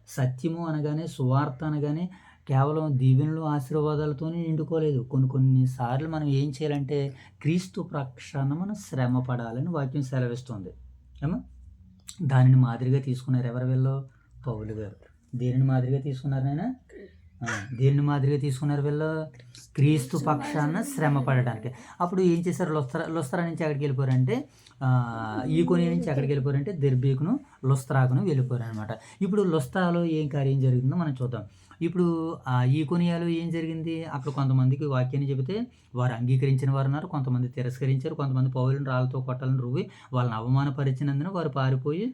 సత్యము అనగానే, సువార్త అనగానే కేవలం దీవెనలు ఆశీర్వాదాలతోనే నిండుకోలేదు. కొన్నిసార్లు మనం ఏం చేయాలంటే క్రీస్తు పక్షాన మనం శ్రమ పడాలని వాక్యం సెలవిస్తుంది. ఏమో దానిని మాదిరిగా తీసుకున్నారు ఎవరు వీళ్ళు, పౌలు గారు. దేనిని మాదిరిగా తీసుకున్నారు నాయన, దేనిని మాదిరిగా తీసుకున్నారు వీళ్ళు, క్రీస్తు పక్షాన శ్రమ పడడానికి. అప్పుడు ఏం చేశారు, లొస్త్రా నుంచి ఎక్కడికి వెళ్ళిపోయారంటే, ఈకొనియా నుంచి ఎక్కడికి వెళ్ళిపోయారంటే దెర్బేకును లొస్త్రాకును వెళ్ళిపోయారు అనమాట. ఇప్పుడు లొస్త్రాలో ఏం కార్యం జరిగిందో మనం చూద్దాం. ఇప్పుడు ఈకొనియాలో ఏం జరిగింది, అక్కడ కొంతమందికి వాక్యాన్ని చెబితే వారు అంగీకరించిన వారు ఉన్నారు, కొంతమంది తిరస్కరించారు, కొంతమంది పౌలుని రాళ్ళతో కొట్టాలని రువ్వి వాళ్ళని అవమానపరిచినందున వారు పారిపోయి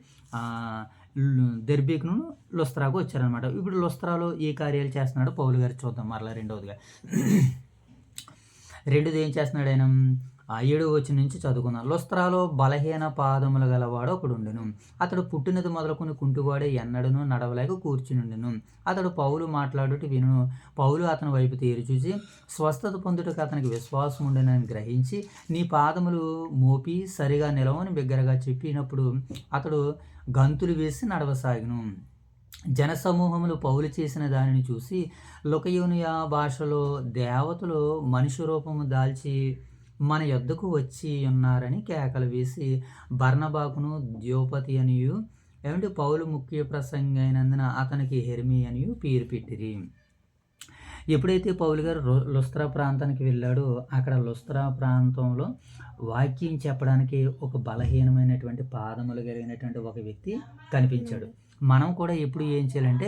దెర్బేకును లొస్త్రాకు వచ్చారనమాట. ఇప్పుడు లొస్త్రాలో ఏ కార్యాలు చేస్తున్నాడో పౌలు గారు చూద్దాం మరలా. రెండోది ఏం చేస్తున్నాడు ఆయన, 7వ వచనం నుంచి చదువుకున్నాం. లొస్త్రాలో బలహీన పాదములు గలవాడు ఒకడు ఉండెను. అతడు పుట్టినది మొదలుకొని కుంటివాడే, ఎన్నడను నడవలేక కూర్చునుండెను. అతడు పౌలు మాట్లాడుట వినును. పౌలు అతని వైపు తేరి చూసి స్వస్థత పొందుటకు అతనికి విశ్వాసం ఉండెనని గ్రహించి, నీ పాదములు మోపి సరిగా నిలవని బిగ్గరగా చెప్పినప్పుడు అతడు గంతులు వేసి నడవసాగిను. జనసమూహములు పౌలు చేసిన దానిని చూసి లొకయోనియా భాషలో దేవతలు మనిషి రూపము దాల్చి మన యొద్దకు వచ్చి ఉన్నారని కేకలు వేసి బర్నబాకును ద్యోపతి అనియు, ఏమంటే పౌలు ముఖ్య ప్రసంగి అయినందున అతనికి హెర్మి అనియు పేరు పెట్టిరి. ఎప్పుడైతే పౌలు గారు లొస్త్రా ప్రాంతానికి వెళ్ళాడో అక్కడ లొస్త్రా ప్రాంతంలో వాక్యం చెప్పడానికి ఒక బలహీనమైనటువంటి పాదములు కలిగినటువంటి ఒక వ్యక్తి కనిపించాడు. మనం కూడా ఎప్పుడు ఏం చేయాలంటే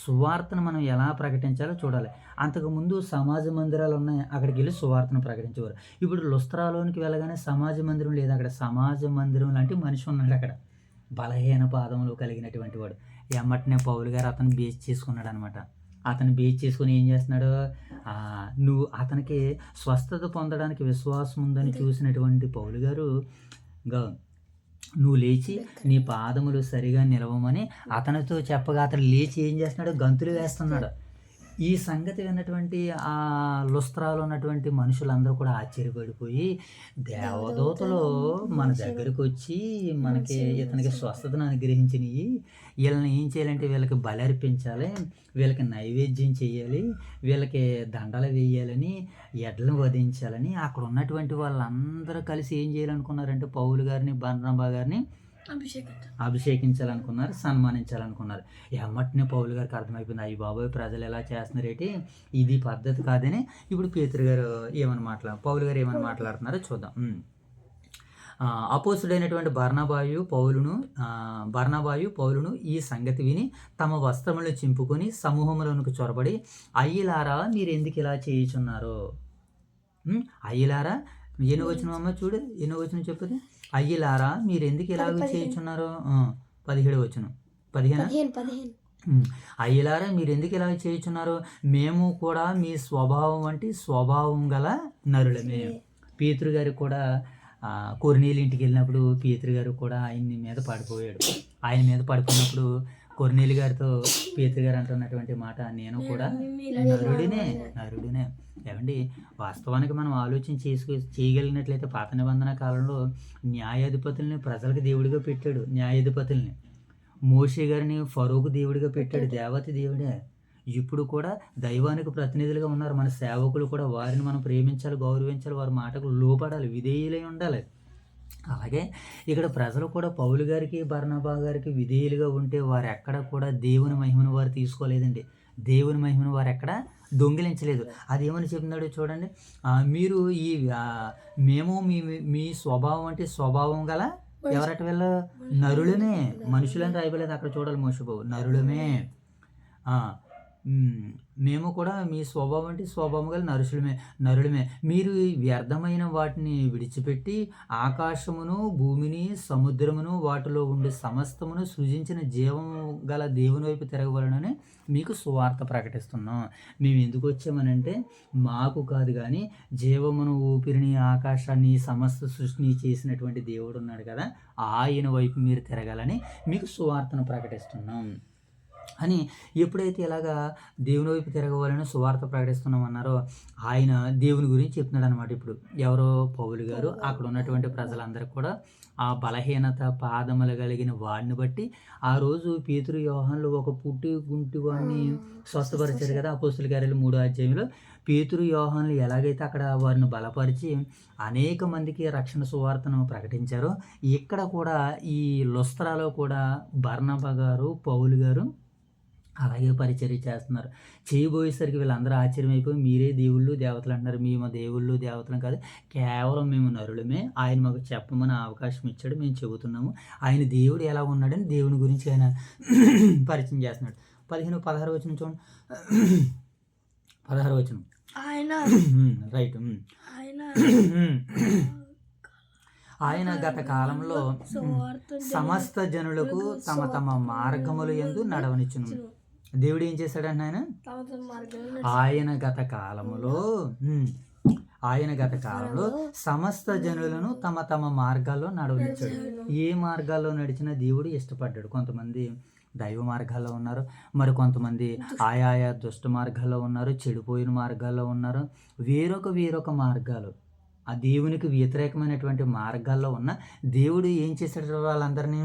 సువార్తను మనం ఎలా ప్రకటించాలో చూడాలి. అంతకుముందు సమాజ మందిరాలు ఉన్నాయి, అక్కడికి వెళ్ళి సువార్తను ప్రకటించేవారు. ఇప్పుడు లొస్త్రాలోనికి వెళ్ళగానే సమాజ మందిరం లేదు, అక్కడ సమాజ మందిరం లాంటి మనిషి ఉన్నాడు అక్కడ, బలహీన పాదములు కలిగినటువంటి వాడు. ఎమ్మటనే పౌలు గారు అతను బేస్ చేసుకున్నాడు అనమాట. అతను బేస్ చేసుకుని ఏం చేస్తున్నాడు, నువ్వు అతనికి స్వస్థత పొందడానికి విశ్వాసం ఉందని చూసినటువంటి పౌలు గారు నువ్వు లేచి నీ పాదములు సరిగా నిలవమని అతనితో చెప్పగా అతను లేచి ఏం చేస్తున్నాడు, గంతులు వేస్తున్నాడు. ఈ సంగతి విన్నటువంటి ఆ లుస్త్రాలో ఉన్నటువంటి మనుషులందరూ కూడా ఆశ్చర్యపడిపోయి, దేవదూతలు మన దగ్గరకు వచ్చి మనకి ఇతనికి స్వస్థతను అనుగ్రహించినవి, వీళ్ళని ఏం చేయాలంటే వీళ్ళకి బలి అర్పించాలి, వీళ్ళకి నైవేద్యం చేయాలి, వీళ్ళకి దండలు వేయాలని, ఎడ్లను వధించాలని అక్కడ ఉన్నటువంటి వాళ్ళందరూ కలిసి ఏం చేయాలనుకున్నారంటే పౌలు గారిని బర్నబా గారిని అభిషేకించాలనుకున్నారు, సన్మానించాలనుకున్నారు. ఎమ్మటినే పౌలు గారికి అర్థమైపోయింది, అయ్యి బాబోయ్ ప్రజలు ఎలా చేస్తున్నారేంటి, ఇది పద్ధతి కాదని. ఇప్పుడు పేతురు గారు పౌలు గారు ఏమని మాట్లాడుతున్నారో చూద్దాం. అపోస్తుడైనటువంటి బర్నబాయు పౌలును ఈ సంగతి విని తమ వస్త్రములను చింపుకొని సమూహములకు చొరబడి, అయ్యలారా మీరు ఎందుకు ఇలా చేయుచున్నారో, అయ్యలారా ఎన్నో వచ్చిన అమ్మ చూడు, ఎన్నో వచ్చిన చెప్పుది, అయ్యలారా మీరు ఎందుకు ఇలాగ చేయుచున్నారో, 17 వచనం, 15. అయ్యలారా మీరు ఎందుకు ఇలాగ చేయుచున్నారో, మేము కూడా మీ స్వభావం వంటి స్వభావం గల నరులమే. పేతురు గారు కూడా కొర్నేలి ఇంటికి వెళ్ళినప్పుడు పేతురు గారు కూడా ఆయన మీద పడిపోయాడు. ఆయన మీద పడిపోయినప్పుడు కొర్నేలి గారితో పేతురు గారు అంటున్నటువంటి మాట, నేను కూడా నరుడినే. ఏమండి, వాస్తవానికి మనం ఆలోచన చేయగలిగినట్లయితే పాత నిబంధన కాలంలో న్యాయాధిపతుల్ని ప్రజలకు దేవుడిగా పెట్టాడు. న్యాయాధిపతుల్ని మోషే గారిని ఫరోకు దేవుడిగా పెట్టాడు. దేవతి దేవుడే. ఇప్పుడు కూడా దైవానికి ప్రతినిధులుగా ఉన్నారు మన సేవకులు కూడా. వారిని మనం ప్రేమించాలి, గౌరవించాలి, వారి మాటకు లోపడాలి, విధేయులై ఉండాలి. అలాగే ఇక్కడ ప్రజలు కూడా పౌలు గారికి బర్నబా గారికి విధేయులుగా ఉంటే వారు ఎక్కడ కూడా దేవుని మహిమను వారు తీసుకోలేదండి. దేవుని మహిమను వారు ఎక్కడ దొంగిలించలేదు. అదేమని చెప్తున్నాడో చూడండి, మీరు మేము మీ స్వభావం అంటే స్వభావం గల ఎవరట వీళ్ళ నరులమే. మనుషులని రాయబలేదు అక్కడ, చూడాలి మోసబాబు, నరులమే. మేము కూడా మీ స్వభావం అంటే స్వభావం గల నరులమే. మీరు వ్యర్థమైన వాటిని విడిచిపెట్టి ఆకాశమును భూమిని సముద్రమును వాటిలో ఉండే సమస్తమును సృజించిన జీవము గల దేవుని వైపు తిరగవలనని మీకు సువార్త ప్రకటిస్తున్నాం. మేము ఎందుకు వచ్చామనంటే మాకు కాదు కానీ జీవమును ఊపిరిని ఆకాశాన్ని సమస్త సృష్టిని చేసినటువంటి దేవుడు ఉన్నాడు కదా, ఆయన వైపు మీరు తిరగాలని మీకు సువార్తను ప్రకటిస్తున్నాం అని. ఎప్పుడైతే ఇలాగా దేవుని వైపు తిరగవాలని సువార్త ప్రకటిస్తున్నామన్నారో ఆయన దేవుని గురించి చెప్తున్నాడు అనమాట. ఇప్పుడు ఎవరో పౌలు గారు అక్కడ ఉన్నటువంటి ప్రజలందరికీ కూడా ఆ బలహీనత పాదములు కలిగిన వాడిని బట్టి ఆ రోజు పేతురు యోహానులు ఒక గుంటి వాడిని స్వస్థపరిచారు కదా అపోస్తుల కార్యాలు 3వ అధ్యాయంలో. పేతురు యోహానులు ఎలాగైతే అక్కడ వారిని బలపరిచి అనేక మందికి రక్షణ సువార్తను ప్రకటించారో, ఇక్కడ కూడా ఈ లుస్త్రాలో కూడా బర్నబా గారు పౌలు గారు అలాగే పరిచర్య చేస్తున్నారు. చేయబోయేసరికి వీళ్ళందరూ ఆశ్చర్యమైపోయి, మీరే దేవుళ్ళు దేవతలు అంటున్నారు. మేము దేవుళ్ళు దేవతలం కాదు, కేవలం మేము నరులమే. ఆయన మాకు చెప్పమని అవకాశం ఇచ్చాడు, మేము చెబుతున్నాము. ఆయన దేవుడు ఎలా ఉన్నాడని దేవుని గురించి ఆయన పరిచయం చేస్తున్నాడు. 16 వచనం చూడండి. 16 వచనం రైట్. ఆయన గత కాలంలో సమస్త జనులకు తమ తమ మార్గములు యందు నడవనిచ్చును. దేవుడు ఏం చేశాడంటే ఆయన గత కాలంలో సమస్త జనులను తమ తమ మార్గాల్లో నడవనిచ్చాడు. ఏ మార్గాల్లో నడిచినా దేవుడు ఇష్టపడ్డాడు. కొంతమంది దైవ మార్గాల్లో ఉన్నారు, మరి కొంతమంది ఆయా దుష్ట మార్గాల్లో ఉన్నారు, చెడిపోయిన మార్గాల్లో ఉన్నారు, వేరొక మార్గాలు, ఆ దేవునికి వ్యతిరేకమైనటువంటి మార్గాల్లో ఉన్న దేవుడు ఏం చేశాడు, వాళ్ళందరినీ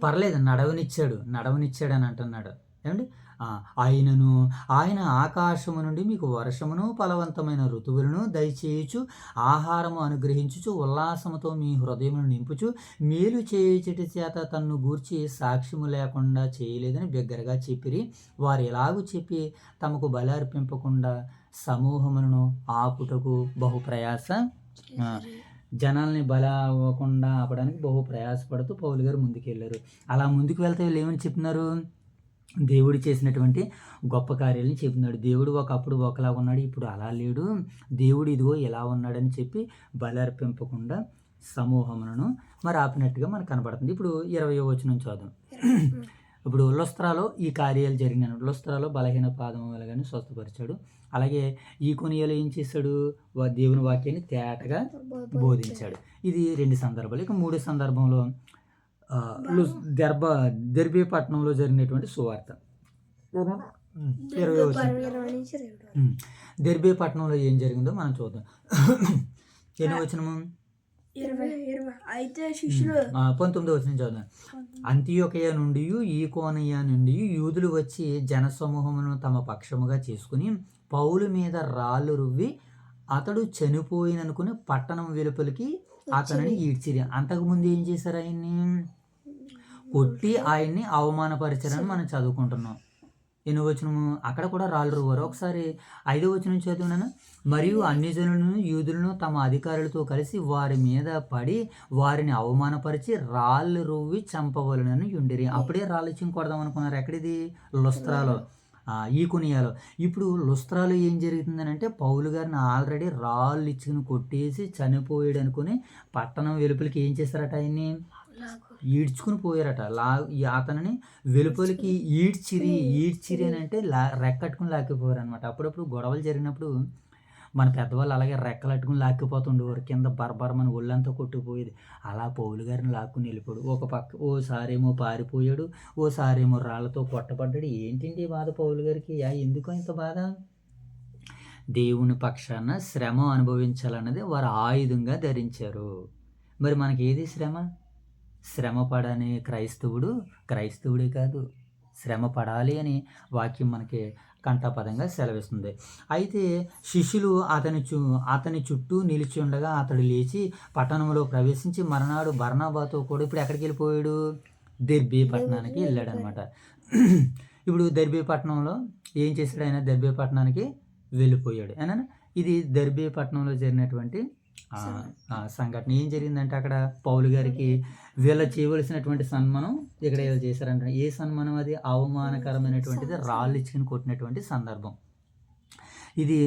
పర్లేదు నడవనిచ్చాడు అని అంటున్నాడు. ఏమండి, ఆయన ఆకాశము నుండి మీకు వర్షమును ఫలవంతమైన ఋతువులను దయచేయుచు ఆహారము అనుగ్రహించుచు ఉల్లాసముతో మీ హృదయమును నింపుచు మేలు చేయుచటి చేత తన్ను గూర్చి సాక్ష్యము లేకుండా చేయలేదని బిగ్గరగా చెప్పిరి. వారు ఎలాగూ చెప్పి తమకు బలి అర్పింపకుండా సమూహములను ఆపుటకు బహు ప్రయాస, జనాల్ని బల అవ్వకుండా ఆపడానికి బహు ప్రయాసపడుతూ పౌలు గారు ముందుకెళ్ళారు. అలా ముందుకు వెళ్తే వీళ్ళు ఏమని చెప్తున్నారు, దేవుడు చేసినటువంటి గొప్ప కార్యాలను చెప్తున్నాడు. దేవుడు ఒకప్పుడు ఒకలా ఉన్నాడు, ఇప్పుడు అలా లేడు, దేవుడు ఇదిగో ఎలా ఉన్నాడని చెప్పి బలి అర్పింపకుండా సమూహములను మరి ఆపినట్టుగా మనకు కనబడుతుంది. ఇప్పుడు 20వ వచనం చదువు. ఇప్పుడు లుస్త్రాలో ఈ కార్యాలు జరిగినాయి. లుస్త్రాలో బలహీన పాదములు కానీ స్వస్థపరిచాడు. అలాగే ఈకొనియలో ఏం చేశాడు? దేవుని వాక్యాన్ని తేటగా బోధించాడు. ఇది 2 సందర్భాలు. ఇక 3 సందర్భంలో దెర్బే పట్టణంలో జరిగినటువంటి సువార్త. 20 దెర్బే పట్టణంలో ఏం జరిగిందో మనం చూద్దాం. ఎన్ని వచనము? 19వ వచనం చదువుదాం. అంతియొకయ నుండి ఈకోనియ నుండి యూదులు వచ్చి జనసమూహమును తమ పక్షముగా చేసుకుని పౌలు మీద రాళ్ళు రువ్వి అతడు చనిపోయిననుకుని పట్టణం వెలుపలికి అతనిని ఈడ్చిరి. అంతకుముందు ఏం చేశారు? ఆయన్ని కొట్టి ఆయన్ని అవమానపరిచారని మనం చదువుకుంటున్నాం. ఎన్నో వచనము? అక్కడ కూడా రాళ్ళు రువ్వారు. ఒకసారి 5వ వచనం చదివినాను. మరియు అన్ని జనులను యూదులను తమ అధికారులతో కలిసి వారి మీద పడి వారిని అవమానపరిచి రాళ్ళు రువ్వి చంపవలనని ఉండిరి. అప్పుడే రాళ్ళు ఇచ్చి కొడదాం అనుకున్నారు. ఎక్కడిది? లుస్త్రాలో, ఈకొనియాలో. ఇప్పుడు లుస్త్రాలో ఏం జరుగుతుందని అంటే పౌలు గారిని ఆల్రెడీ రాళ్ళు ఇచ్చుకుని కొట్టేసి చనిపోయాడు అనుకుని పట్టణం వెలుపలికి ఏం చేశారట? ఆయన్ని ఈడ్చుకుని పోయారట. అతనిని వెలుపలికి ఈడ్చిరి అని అంటే రెక్కట్టుకుని లాక్కిపోయారు అనమాట. అప్పుడప్పుడు గొడవలు జరిగినప్పుడు మన పెద్దవాళ్ళు అలాగే రెక్కలట్టుకుని లాక్కిపోతుండేవారు. కింద బరబరమని ఒళ్ళంతా కొట్టుకుపోయేది. అలా పౌలు గారిని లాక్కుని వెళ్ళిపోయాడు. ఒక పక్క ఓసారేమో పారిపోయాడు, ఓసారేమో రాళ్లతో కొట్టబడ్డాడు. ఏంటంటే బాధ పౌలు గారికి? ఎందుకో ఇంత బాధ? దేవుని పక్షాన శ్రమ అనుభవించాలన్నది వారు ఆయుధంగా ధరించారు. మరి మనకి ఏది శ్రమ? శ్రమ పడని క్రైస్తవుడే కాదు, శ్రమ పడాలి అని వాక్యం మనకి కంఠపదంగా సెలవిస్తుంది. అయితే శిష్యులు అతని చుట్టూ నిలిచి ఉండగా అతడు లేచి పట్టణంలో ప్రవేశించి మరునాడు బర్నబాతో కూడా ఇప్పుడు ఎక్కడికి వెళ్ళిపోయాడు? దెర్బే పట్టణానికి వెళ్ళాడు అనమాట. ఇప్పుడు దెర్బే పట్టణంలో ఏం చేశాడు? ఆయన దెర్బే పట్టణానికి వెళ్ళిపోయాడు. అయినా ఇది దెర్బే పట్టణంలో జరిగినటువంటి సంఘటన. ఏం జరిగిందంటే అక్కడ పౌలు గారికి వీళ్ళ చేయవలసినటువంటి సన్మానం ఇక్కడ ఏదో చేశారంట. ఏ సన్మానం అది? అవమానకరమైనటువంటిది రాళ్ళు ఇచ్చుకుని కొట్టినటువంటి సందర్భం. ఇది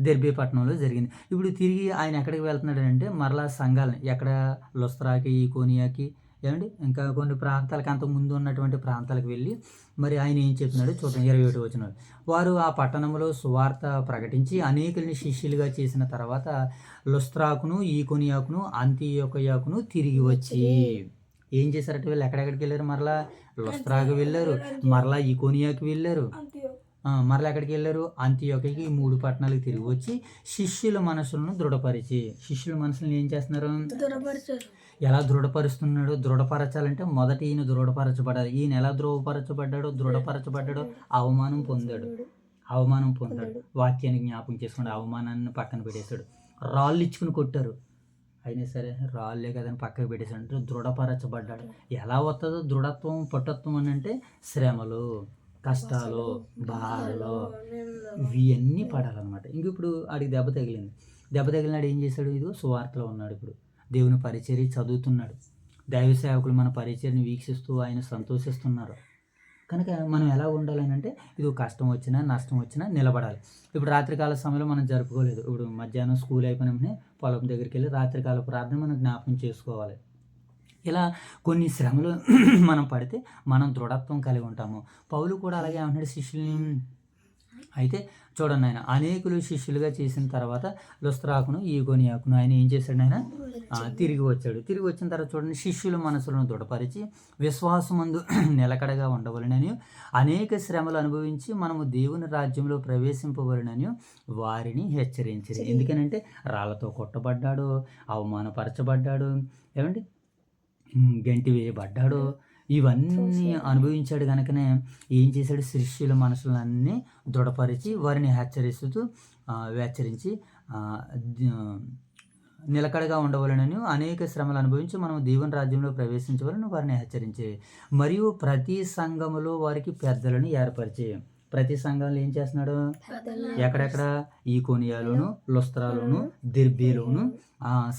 దెర్బే పట్టణంలో జరిగింది. ఇప్పుడు తిరిగి ఆయన ఎక్కడికి వెళ్తున్నాడు అంటే మరలా సంఘాలని, ఎక్కడ? లుస్త్రాకి, ఈకొనియాకి, ఏమండి ఇంకా కొన్ని ప్రాంతాలకు, అంతకు ముందు ఉన్నటువంటి ప్రాంతాలకు వెళ్ళి మరి ఆయన ఏం చెప్తున్నాడు చూద్దాం. 21వ వచనం. వారు ఆ పట్టణంలో సువార్త ప్రకటించి అనేకుల్ని శిష్యులుగా చేసిన తర్వాత లుస్త్రాకును, ఈకొనియాకును, అంతియొకయకును తిరిగి వచ్చి ఏం చేశారట? వీళ్ళు ఎక్కడెక్కడికి వెళ్ళారు? మరలా లుస్త్రాకు వెళ్ళారు, మరలా ఈకొనియాకి వెళ్ళారు, మరలా ఎక్కడికి వెళ్ళారు? అంతియొకయకి. ఈ 3 పట్టణాలకు తిరిగి వచ్చి శిష్యుల మనసులను దృఢపరిచి, శిష్యుల మనసులను ఏం చేస్తున్నారు? ఎలా దృఢపరుస్తున్నాడు? దృఢపరచాలంటే మొదట ఈయన దృఢపరచబడాలి. ఈయన ఎలా దృఢపరచబడ్డాడో అవమానం పొందాడు. వాక్యాన్ని జ్ఞాపకం చేసుకుని అవమానాన్ని పక్కన పెట్టేశాడు. రాళ్ళు ఇచ్చుకుని కొట్టారు, అయినా సరే రాళ్ళే కదని పక్కకు పెట్టేశాడు. అంటే దృఢపరచబడ్డాడు. ఎలా వస్తుందో దృఢత్వం, పట్టుత్వం అని అంటే శ్రమలు, కష్టాలు, బాధలు ఇవన్నీ పడాలన్నమాట. ఇంక ఇప్పుడు ఆడికి దెబ్బ తగిలినాడు. ఏం చేశాడు? ఇదిగో సువార్తలో ఉన్నాడు. ఇప్పుడు దేవుని పరిచర్య చదువుతున్నాడు. దైవ సేవకులు మన పరిచర్యని వీక్షిస్తూ ఆయన సంతోషిస్తున్నారు. కనుక మనం ఎలా ఉండాలని అంటే ఇది కష్టం వచ్చినా నష్టం వచ్చినా నిలబడాలి. ఇప్పుడు రాత్రికాల సమయంలో మనం జరుపుకోలేదు. ఇప్పుడు మధ్యాహ్నం స్కూల్ అయిపోయిన వెంటనే పొలం దగ్గరికి వెళ్ళి రాత్రికాల ప్రార్థన మనం జ్ఞాపకం చేసుకోవాలి. ఇలా కొన్ని శ్రమలు మనం పడితే మనం దృఢత్వం కలిగి ఉంటాము. పౌలు కూడా అలాగే అంటున్నాడు శిష్యుల్ని. అయితే చూడండి, ఆయన అనేకులు శిష్యులుగా చేసిన తర్వాత లుస్త్రాకును, ఈకొనియాకును ఆయన ఏం చేశాడు? ఆయన తిరిగి వచ్చాడు. తిరిగి వచ్చిన తర్వాత చూడండి, శిష్యుల మనసులను దృఢపరిచి విశ్వాసమందు నిలకడగా ఉండవలనని, అనేక శ్రమలు అనుభవించి మనము దేవుని రాజ్యంలో ప్రవేశింపవలనని వారిని హెచ్చరించారు. ఎందుకనంటే రాళ్లతో కొట్టబడ్డాడు, అవమానపరచబడ్డాడు, ఏమండి గంటి వేయబడ్డాడు, ఇవన్నీ అనుభవించాడు. కనుకనే ఏం చేశాడు? శిష్యుల మనసులన్నీ దృఢపరిచి వారిని హెచ్చరించి నిలకడగా ఉండవలనని, అనేక శ్రమలు అనుభవించి మనం దేవుని రాజ్యంలో ప్రవేశించవాలని వారిని హెచ్చరించే, మరియు ప్రతి సంఘములో వారికి పెద్దలను ఏర్పరిచే. ప్రతి సంఘంలో ఏం చేస్తున్నాడు? ఎక్కడెక్కడ? ఈకొనియాలోను, లుస్త్రాలోను, దెర్బేలోను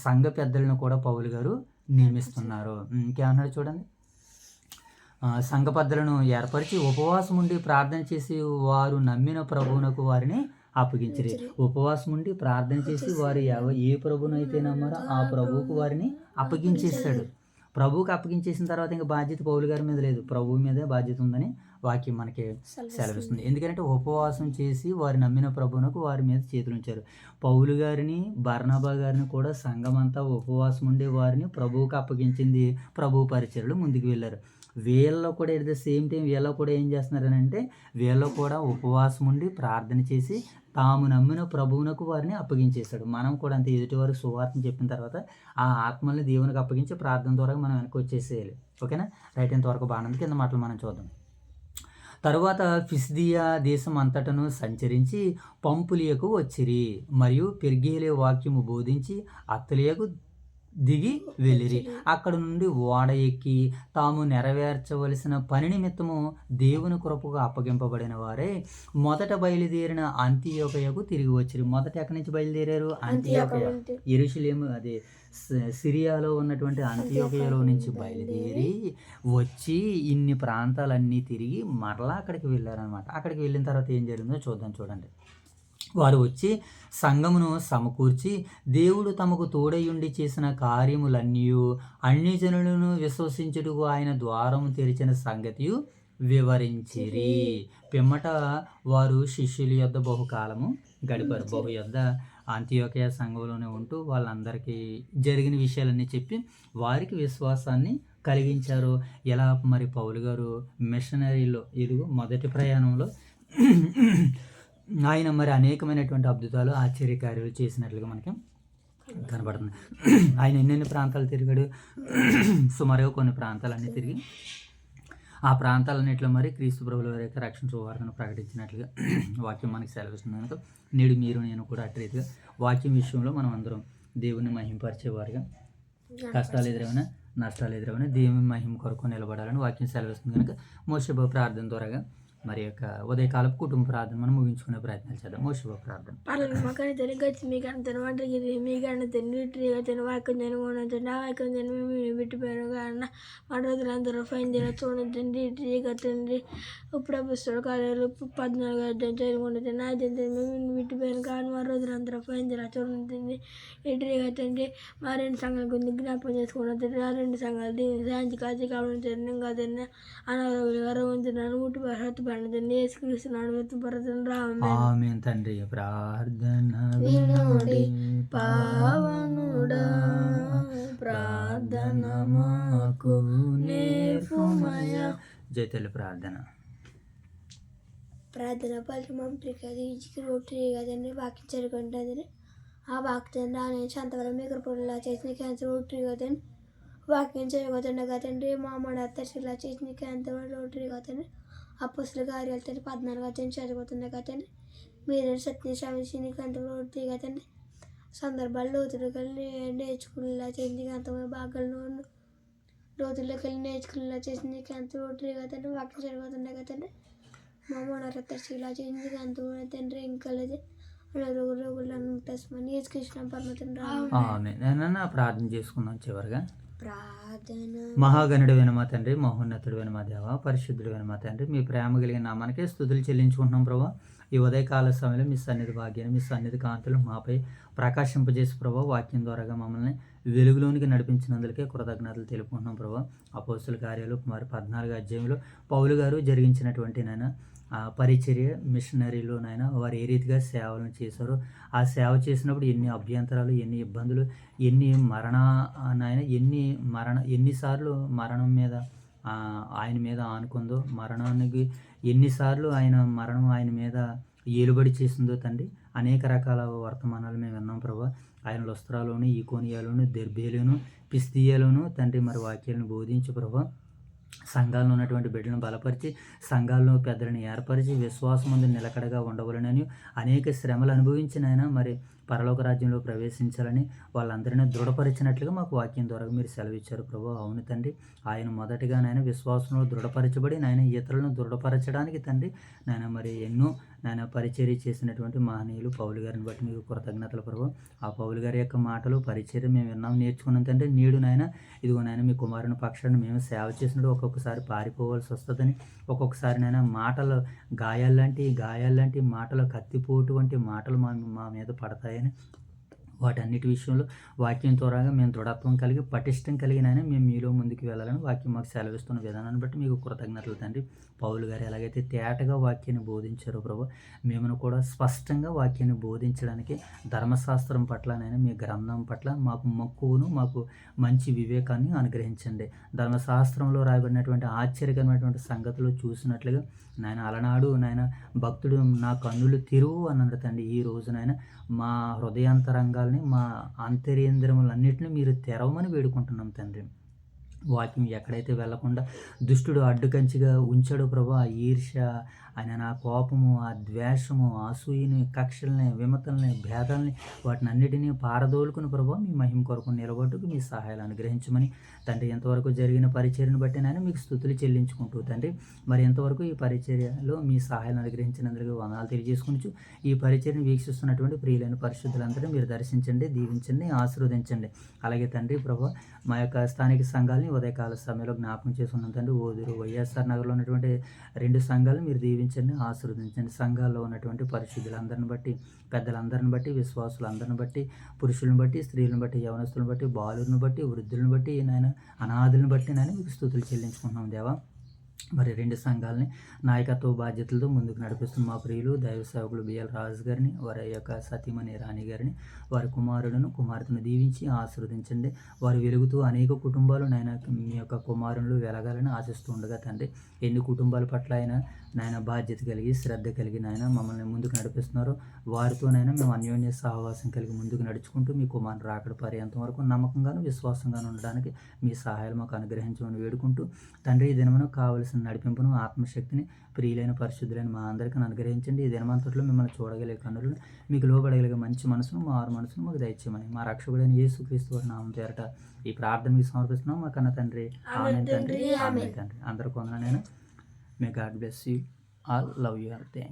సంఘ పెద్దలను కూడా పౌలు గారు నియమిస్తున్నారు. ఇంకేమన్నాడు చూడండి. సంఘ పెద్దలను ఏర్పరిచి ఉపవాసం ఉండి ప్రార్థన చేసి వారు నమ్మిన ప్రభువునకు వారిని అప్పగించిరి. ఉపవాసం ఉండి ప్రార్థన చేసి వారు ఏ ప్రభునైతే నమ్మారో ఆ ప్రభువుకు వారిని అప్పగించేస్తాడు. ప్రభువుకి అప్పగించేసిన తర్వాత ఇంకా బాధ్యత పౌలు గారి మీద లేదు, ప్రభువు మీదే బాధ్యత ఉందని వాక్యం మనకి సెలవిస్తుంది. ఎందుకంటే ఉపవాసం చేసి వారు నమ్మిన ప్రభువునకు వారి మీద చేతులు ఉంచారు. పౌలు గారిని బర్నబా గారిని కూడా సంఘం అంతా ఉపవాసం ఉండే వారిని ప్రభువుకి అప్పగించింది, ప్రభువు పరిచర్యలు ముందుకు వెళ్ళారు. వీళ్ళలో కూడా ఎట్ ద సేమ్ టైం వీళ్ళలో కూడా ఏం చేస్తున్నారని అంటే వీళ్ళలో కూడా ఉపవాసం ఉండి ప్రార్థన చేసి తాము నమ్మిన ప్రభువునకు వారిని అప్పగించేశాడు. మనం కూడా అంతే, ఎదుటివారికి సువార్తను చెప్పిన తర్వాత ఆ ఆత్మల్ని దేవునికి అప్పగించి ప్రార్థన ద్వారా మనం వెనక్కి వచ్చేసేయాలి. ఓకేనా? రైట్, ఇంతవరకు బాగుంది. కింద మాటలు మనం చూద్దాం. తరువాత ఫిస్దియా దేశం అంతటను సంచరించి పంపులియకు వచ్చిరి, మరియు పెర్గేలే వాక్యము బోధించి అత్తలియకు దిగి వెళ్ళిరి. అక్కడ నుండి ఓడ ఎక్కి తాము నెరవేర్చవలసిన పని నిమిత్తము దేవుని కృపకు అప్పగింపబడిన వారే మొదట బయలుదేరిన అంతియోకయకు తిరిగి వచ్చిరి. మొదట ఎక్కడి నుంచి బయలుదేరారు? అంతియోకయ, యెరూషలేము, అదే సిరియాలో ఉన్నటువంటి అంతియోకయలో నుంచి బయలుదేరి వచ్చి ఇన్ని ప్రాంతాలన్నీ తిరిగి మరలా అక్కడికి వెళ్ళారనమాట. అక్కడికి వెళ్ళిన తర్వాత ఏం జరిగిందో చూద్దాం. చూడండి, వారు వచ్చి సంఘమును సమకూర్చి దేవుడు తమకు తోడయుండి చేసిన కార్యములన్నీ అన్ని జనులను విశ్వసించుటకు ఆయన ద్వారము తెరిచిన సంగతియు వివరించిరి. పిమ్మట వారు శిష్యుల యొద్ద బహుకాలము గడిపారు. బహు యొద్ద అంతియోకయ సంఘంలోనే ఉంటూ వాళ్ళందరికీ జరిగిన విషయాలన్నీ చెప్పి వారికి విశ్వాసాన్ని కలిగించారు. ఎలా మరి పౌలు గారు మిషనరీలో ఇదిగో మొదటి ప్రయాణంలో ఆయన మరి అనేకమైనటువంటి అద్భుతాలు ఆశ్చర్యకార్యాలు చేసినట్లుగా మనకి కనబడుతుంది. ఆయన ఎన్నెన్ని ప్రాంతాలు తిరిగాడు? సుమారుగా కొన్ని ప్రాంతాలన్నీ తిరిగి ఆ ప్రాంతాలన్నింటిలో మరి క్రీస్తు ప్రభువుల వారి యొక్క రక్షణ సువార్తను ప్రకటించినట్లుగా వాక్యం మనకి సెలవిస్తుంది. కనుక నేడు మీరు నేను కూడా అటు రీతిగా వాక్యం విషయంలో మనం అందరం దేవుని మహింపరిచేవారుగా, కష్టాలు ఎదురైనా నష్టాలు ఎదురైనా దేవుని మహిమ కొరకు నిలబడాలని వాక్యం సెలవిస్తుంది. కనుక మోషే ప్రార్థన ద్వారాగా మరి యొక్క ఉదయకాలపు కుటుంబ ప్రార్థన మనం ముగించుకునే ప్రయత్నాలు చేద్దాం. మోషే ప్రార్థన. రోజులందరూ ఫైన్ చూడండి తండ్రి. ఇప్పుడు పుస్తక కార్యాలు 14 అధ్యాయం చదువుకుంటుంది. నా విట్టిపోయాను కానీ మా రోజులందరూ ఫైన్ చూడండి ఇటుగా తండ్రి. మా 2 సంఘాల గురించి జ్ఞాపకం చేసుకున్నది. ఆ 2 సంఘాలు దీని సాయంత్రం కాచి కావాలని కాదండి అనారోగ్యంగా ఉంటున్నాను. ముట్టి ఆమేన్. తండ్రి ప్రార్థన వినుడి పావనుడా, ప్రార్థన మాకు నేర్పుమయ్యా. జైతల్లి ప్రార్థన. ప్రార్థన పలికి రోటీ కదండి వాక్యం జరుగుతుంటుంది. ఆ వాక్యం రాని శాంతవరం మిగరపొడిలా చేసిన క్యాన్సర్ రోటీ కదండి వాక్యం జరుగుతుండే కదండి. మా అమ్మ అత్తలా చేసిన క్యాన్సర్ రోటీ కదండి. అపోస్తుల కార్యాలు 14 అధ్యాయం చదువుతుంది కదండి. మీరు సత్యశామి కంత రోటీ కదండి. సందర్భాలు లోతులకు వెళ్ళి నేర్చుకునేలా చేసింది అంత భాగాలను లోతుల్లోకి వెళ్ళి నేర్చుకునేలా చేసింది అంత రోటీ కదండి. వాక్యం జరుగుతుండే కదండి. మా అమ్మ రత్తశీలా చేసింది అంత తండ్రి ఇంకా లేదు రోగులను కృష్ణ పరమతండ్రి. ప్రార్థన చేసుకుందాం. చివరిగా ప్రార్థన. మహాగణుడైన మా తండ్రి, మహోన్నతుడైన మా దేవ, పరిశుద్ధుడైన మా తండ్రి, మీ ప్రేమ కలిగిన నామానికి స్తుతులు చెల్లించుకుంటున్నాం ప్రభా. ఈ ఉదయకాల సమయంలో మీ సన్నిధి భాగ్యాన్ని, మీ సన్నిధి కాంతులు మాపై ప్రకాశింపజేసి ప్రభా, వాక్యం ద్వారాగా మమ్మల్ని వెలుగులోనికి నడిపించినందుకే కృతజ్ఞతలు తెలుపుకుంటున్నాం ప్రభా. అపోస్తుల కార్యాలు మరి 14 అధ్యాయంలో పౌలు గారు జరిగించినటువంటి నాయన పరిచర్య మిషనరీలోనైనా వారు ఏ రీతిగా సేవలను చేశారో, ఆ సేవ చేసినప్పుడు ఎన్ని అభ్యంతరాలు, ఎన్ని ఇబ్బందులు, ఎన్ని ఎన్నిసార్లు మరణం మీద ఆయన మీద ఆనుకుందో, మరణానికి ఎన్నిసార్లు మరణం ఆయన మీద ఏలుబడి చేసిందో తండ్రి. అనేక రకాల వర్తమానాలు మేము విన్నాం ప్రభా. ఆయన లుస్త్రాలోను, ఈకోనియాలోను, దెర్బేలోను, పిస్తియాలోను తండ్రి మరి వాక్యాలను బోధించు ప్రభా. సంఘాల్లో ఉన్నటువంటి బిడ్డలను బలపరిచి, సంఘాల్లో పెద్దలను ఏర్పరిచి, విశ్వాసం ముందు నిలకడగా ఉండవలనని, అనేక శ్రమలు అనుభవించిన ఆయన మరి పరలోక రాజ్యంలో ప్రవేశించాలని వాళ్ళందరినీ దృఢపరిచినట్లుగా మాకు వాక్యం ద్వారా మీరు సెలవిచ్చారు ప్రభు. అవును తండ్రి, ఆయన మొదటిగా నాయన విశ్వాసంలో దృఢపరచబడి నాయన ఇతరులను దృఢపరచడానికి తండ్రి నాయన మరి ఎన్నో నాయన పరిచర్య చేసినటువంటి మహనీయులు పౌలు గారిని బట్టి మీకు కృతజ్ఞతలు ప్రభు. ఆ పౌలు గారి యొక్క మాటలు పరిచర్య మేము విన్నాం, నేర్చుకున్నాం తండ్రి. నేడు నాయన ఇదిగో నాయన మీ కుమారుని పక్షాన్ని మేము సేవ చేసినట్టు ఒక్కొక్కసారి పారిపోవాల్సి వస్తుందని, ఒక్కొక్కసారి నాయన మాటలు గాయాల్లాంటి మాటలు, కత్తిపోటు వంటి మాటలు మా మీద పడతాయని వాటన్నిటి విషయంలో వాక్యం ద్వారాగా మేము దృఢత్వం కలిగి పటిష్టం కలిగినైనా మేము మీలో ముందుకు వెళ్ళాలని వాక్యం మాకు సెలవిస్తున్న విధానాన్ని బట్టి మీకు కృతజ్ఞతలు తండ్రి. పౌలు గారు ఎలాగైతే తేటగా వాక్యాన్ని బోధించారో ప్రభు, మేమును కూడా స్పష్టంగా వాక్యాన్ని బోధించడానికి ధర్మశాస్త్రం పట్లనైనా మీ గ్రంథం పట్ల మాకు మక్కువను, మాకు మంచి వివేకాన్ని అనుగ్రహించండి. ధర్మశాస్త్రంలో రాయబడినటువంటి ఆశ్చర్యకరమైనటువంటి సంగతులు చూసినట్లుగా నాయన అలనాడు నాయన భక్తుడు నా కన్నులు తెరువు అన్నారు తండ్రి. ఈ రోజునైనా మా హృదయాంతరంగాల్ని, మా అంతరేంద్రియములన్నిటిని మీరు తెరవమని వేడుకుంటున్నాం తండ్రి. వాక్యం ఎక్కడైతే వెళ్లకుండా దుష్టుడు అడ్డుకంచిగా ఉంచాడో ప్రభు, ఆ ఈర్ష్య, ఆయన నా కోపము, ఆ ద్వేషము, అసూయని, కక్షల్ని, విమతల్ని, భేదాలని వాటిని అన్నిటినీ పారదోలుకుని ప్రభు మీ మహిమ కొరకు నిలబట్టుకు మీ సహాయాలు అనుగ్రహించమని తండ్రి. ఎంతవరకు జరిగిన పరిచర్యను బట్టి నేను మీకు స్తుతులు చెల్లించుకుంటూ తండ్రి, మరి ఎంతవరకు ఈ పరిచర్యలో మీ సహాయాలు అనుగ్రహించినందుకు వందనాలు తెలియజేసుకుంటూ, ఈ పరిచర్యను వీక్షిస్తున్నటువంటి ప్రియులైన పరిశుద్ధులందరూ మీరు దర్శించండి, దీవించండి, ఆశీర్వదించండి. అలాగే తండ్రి ప్రభు, మా యొక్క స్థానిక సంఘాలని ఉదయకాల సమయంలో జ్ఞాపకం చేసుకున్నాం తండ్రి. ఓదూరు వైఎస్ఆర్ నగర్లో ఉన్నటువంటి 2 సంఘాలను మీరు దీవించండి, ఆశీర్వదించండి. సంఘాల్లో ఉన్నటువంటి పరిశుద్ధులందరిని బట్టి, పెద్దలందరిని బట్టి, విశ్వాసులందరిని బట్టి, పురుషులను బట్టి, స్త్రీలను బట్టి, యవనస్తులను బట్టి, బాలులను బట్టి, వృద్ధులను బట్టి, నాయన అనాథులను బట్టి నాయన మీకు స్తుతులు చెల్లించుకుంటున్నాం దేవా. మరి 2 సంఘాలని నాయకత్వ బాధ్యతలతో ముందుకు నడిపిస్తున్న మా ప్రియులు దైవ సేవకులు బిఎల్ రాజు గారిని, వారి యొక్క సతీమణి రాణి గారిని, వారి కుమారులను, కుమార్తెను దీవించి ఆశీర్వదించండి. వారు వెలుగుతూ అనేక కుటుంబాలు నాయన మీ యొక్క కుమారులు వెలగాలని ఆశిస్తూ ఉండగా తండ్రి, ఎన్ని కుటుంబాల పట్ల అయినా నాయన బాధ్యత కలిగి, శ్రద్ధ కలిగి నాయన మమ్మల్ని ముందుకు నడిపిస్తున్నారు. వారితోనైనా మేము అన్యోన్య సహవాసం కలిగి ముందుకు నడుచుకుంటూ మీ కుమారుని రాకడ పర్యంత వరకు నమ్మకంగాను, విశ్వాసంగాను ఉండడానికి మీ సహాయాలు మాకు అనుగ్రహించమని వేడుకుంటూ తండ్రి, ఈ దినమును కావలసిన నడిపింపును, ఆత్మశక్తిని ప్రియులైన పరిశుద్ధులైన మా అందరికీ అనుగ్రహించండి. ఈ దినమంతట్లో మిమ్మల్ని చూడగలిగే కన్నులను, మీకు లోబడగలిగే మంచి మనసును, మారు మనసును మాకు దయచేయమని మా రక్షకుడైన యేసుక్రీస్తు వారి నామం పేరట ఈ ప్రార్థన మీకు సమర్పిస్తున్నాం మా కన్న తండ్రి. ఆమేన్ తండ్రి, ఆమేన్ తండ్రి. అందరికీ వందనాలు. May God bless you all. Love you all. Thank